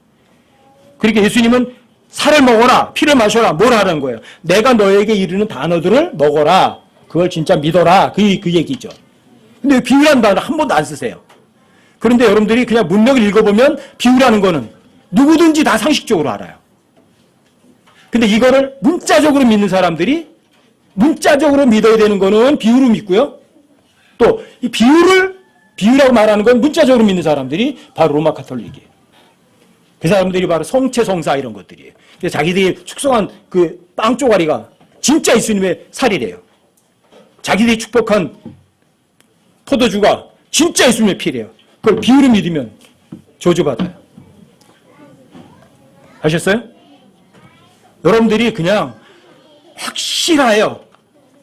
그러니까 예수님은 살을 먹어라, 피를 마셔라, 뭘 하라는 거예요. 내가 너에게 이르는 단어들을 먹어라. 그걸 진짜 믿어라. 그 얘기죠. 근데 비유라는 단어 한 번도 안 쓰세요. 그런데 여러분들이 그냥 문맥을 읽어보면 비유라는 거는 누구든지 다 상식적으로 알아요. 근데 이거를 문자적으로 믿는 사람들이 문자적으로 믿어야 되는 거는 비유로 믿고요. 또 이 비유라고 말하는 건 문자적으로 믿는 사람들이 바로 로마 가톨릭이에요. 그 사람들이 바로 성체, 성사 이런 것들이에요. 근데 자기들이 축성한 그 빵 쪼가리가 진짜 예수님의 살이래요. 자기들이 축복한 포도주가 진짜 예수님의 피래요. 그걸 비유로 믿으면 저주받아요. 아셨어요? 여러분들이 그냥 확실해요.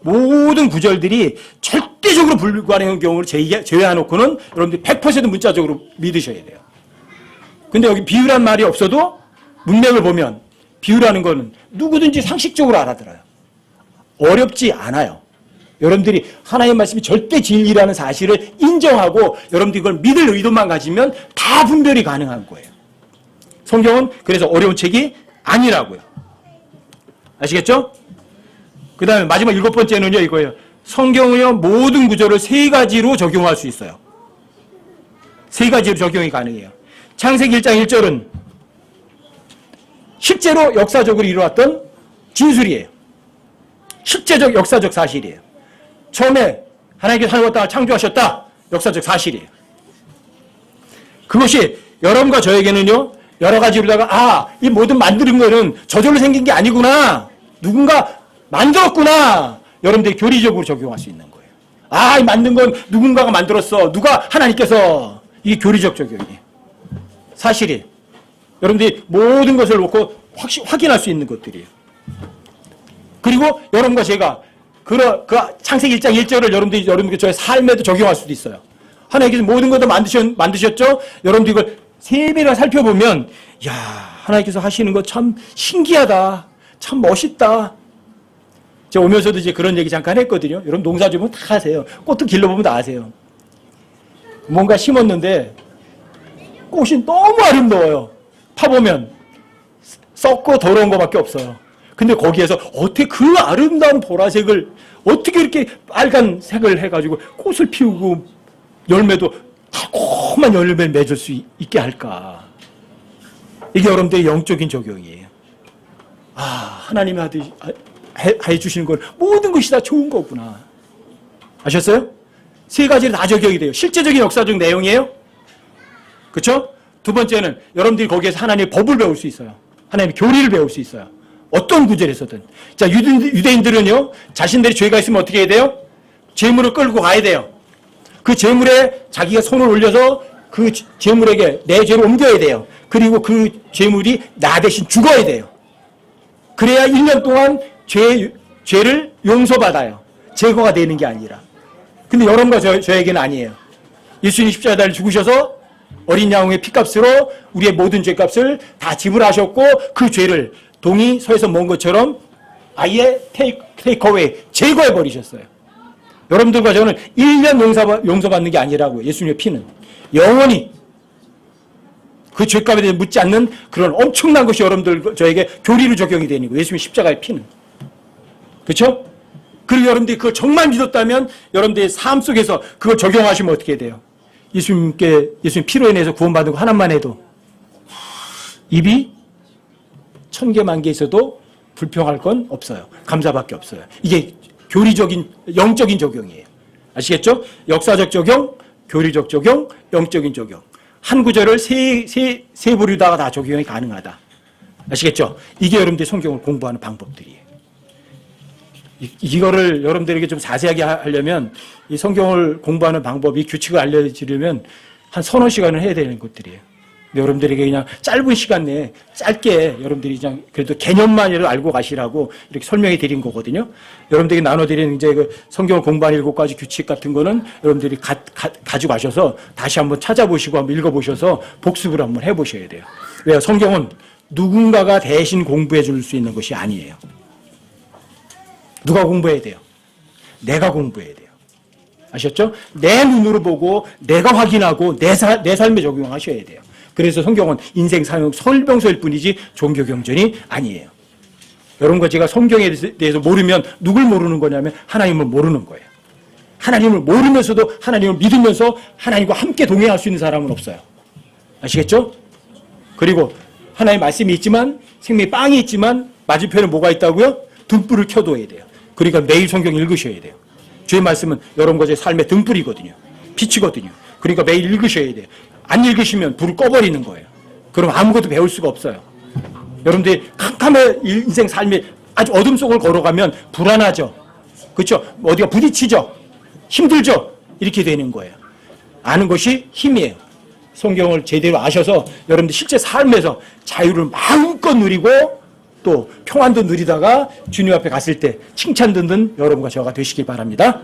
모든 구절들이 절대적으로 불가능한 경우를 제외해놓고는 여러분들이 100% 문자적으로 믿으셔야 돼요. 근데 여기 비유란 말이 없어도 문맥을 보면 비유라는 거는 누구든지 상식적으로 알아들어요. 어렵지 않아요. 여러분들이 하나님의 말씀이 절대 진리라는 사실을 인정하고 여러분들이 그걸 믿을 의도만 가지면 다 분별이 가능한 거예요. 성경은 그래서 어려운 책이 아니라고요. 아시겠죠? 그 다음에 마지막 7번째는요 이거예요. 성경의 모든 구절을 3가지로 적용할 수 있어요. 3가지로 적용이 가능해요. 창세기 1장 1절은 실제로 역사적으로 이루어졌던 진술이에요. 실제적 역사적 사실이에요. 처음에 하나님께서 하늘과 땅을 창조하셨다. 역사적 사실이에요. 그것이 여러분과 저에게는요 여러 가지로다가 이 모든 만드는 거는 저절로 생긴 게 아니구나. 누군가 만들었구나. 여러분들이 교리적으로 적용할 수 있는 거예요. 이 만든 건 누군가가 만들었어. 누가 하나님께서. 이게 교리적 적용이에요. 사실이. 여러분들이 모든 것을 놓고 확인할 수 있는 것들이에요. 그리고 여러분과 제가 그 창세기 1장 1절을 여러분들이 저의 삶에도 적용할 수도 있어요. 하나님께서 모든 것을 만드셨죠? 여러분들이 이걸 세밀하게 살펴보면 하나님께서 하시는 거 참 신기하다. 참 멋있다. 제가 오면서도 이제 그런 얘기 잠깐 했거든요. 여러분 농사 지으면 다 아세요. 꽃도 길러보면 다 아세요. 뭔가 심었는데 꽃이 너무 아름다워요. 파보면 썩고 더러운 것밖에 없어요. 근데 거기에서 어떻게 그 아름다운 보라색을 어떻게 이렇게 빨간색을 해가지고 꽃을 피우고 열매도 달콤한 열매를 맺을 수 있게 할까. 이게 여러분들의 영적인 적용이에요. 하나님이 해주시는 건 모든 것이 다 좋은 거구나. 아셨어요? 3가지를 다 적용이 돼요. 실제적인 역사적 내용이에요. 그렇죠? 두 번째는 여러분들이 거기에서 하나님의 법을 배울 수 있어요. 하나님의 교리를 배울 수 있어요. 어떤 구절에서든. 자, 유대인들은요, 자신들이 죄가 있으면 어떻게 해야 돼요? 재물을 끌고 가야 돼요. 그 재물에 자기가 손을 올려서 그 재물에게 내 죄를 옮겨야 돼요. 그리고 그 재물이 나 대신 죽어야 돼요. 그래야 1년 동안 죄를 용서받아요. 제거가 되는 게 아니라. 근데 여러분과 저에게는 아니에요. 예수님 십자가에 죽으셔서 어린 양의 피값으로 우리의 모든 죄값을 다 지불하셨고 그 죄를 동이 서에서 먼 것처럼 아예 테이크 어웨이, 제거해 버리셨어요. 여러분들과 저는 1년 용서받는 게 아니라고요. 예수님의 피는 영원히 그 죄값에 대해 묻지 않는 그런 엄청난 것이 여러분들 저에게 교리로 적용이 되는 거예요. 예수님의 십자가의 피는. 그렇죠? 그리고 여러분들이 그걸 정말 믿었다면 여러분들의 삶 속에서 그걸 적용하시면 어떻게 돼요? 예수님 피로 인해서 구원받은 거 하나만 해도 입이 1000개, 10,000개 있어도 불평할 건 없어요. 감사밖에 없어요. 이게 교리적인, 영적인 적용이에요. 아시겠죠? 역사적 적용, 교리적 적용, 영적인 적용. 한 구절을 세 부류다가 다 적용이 가능하다. 아시겠죠? 이게 여러분들이 성경을 공부하는 방법들이에요. 이거를 여러분들에게 좀 자세하게 하려면 이 성경을 공부하는 방법이 규칙을 알려주려면 한 서너 시간을 해야 되는 것들이에요. 근데 여러분들에게 그냥 짧은 시간 내에 짧게 여러분들이 그냥 그래도 개념만이라도 알고 가시라고 이렇게 설명해 드린 거거든요. 여러분들에게 나눠드리는 이제 그 성경을 공부하는 7가지 규칙 같은 거는 여러분들이 가지고 가셔서 다시 한번 찾아보시고 한번 읽어보셔서 복습을 한번 해보셔야 돼요. 왜요? 성경은 누군가가 대신 공부해 줄 수 있는 것이 아니에요. 누가 공부해야 돼요? 내가 공부해야 돼요. 아셨죠? 내 눈으로 보고 내가 확인하고 내 삶에 적용하셔야 돼요. 그래서 성경은 인생 사용 설명서일 뿐이지 종교 경전이 아니에요. 이런 거 제가 성경에 대해서 모르면 누굴 모르는 거냐면 하나님을 모르는 거예요. 하나님을 모르면서도 하나님을 믿으면서 하나님과 함께 동행할 수 있는 사람은 없어요. 아시겠죠? 그리고 하나님의 말씀이 있지만 생명의 빵이 있지만 맞은편에 뭐가 있다고요? 등불을 켜둬야 돼요. 그러니까 매일 성경 읽으셔야 돼요. 주의 말씀은 여러분의 삶의 등불이거든요. 빛이거든요. 그러니까 매일 읽으셔야 돼요. 안 읽으시면 불을 꺼버리는 거예요. 그럼 아무것도 배울 수가 없어요. 여러분들이 캄캄한 인생 삶에 아주 어둠 속을 걸어가면 불안하죠. 그렇죠? 어디가 부딪히죠. 힘들죠. 이렇게 되는 거예요. 아는 것이 힘이에요. 성경을 제대로 아셔서 여러분들 실제 삶에서 자유를 마음껏 누리고 또 평안도 누리다가 주님 앞에 갔을 때 칭찬 듣는 여러분과 저가 되시길 바랍니다.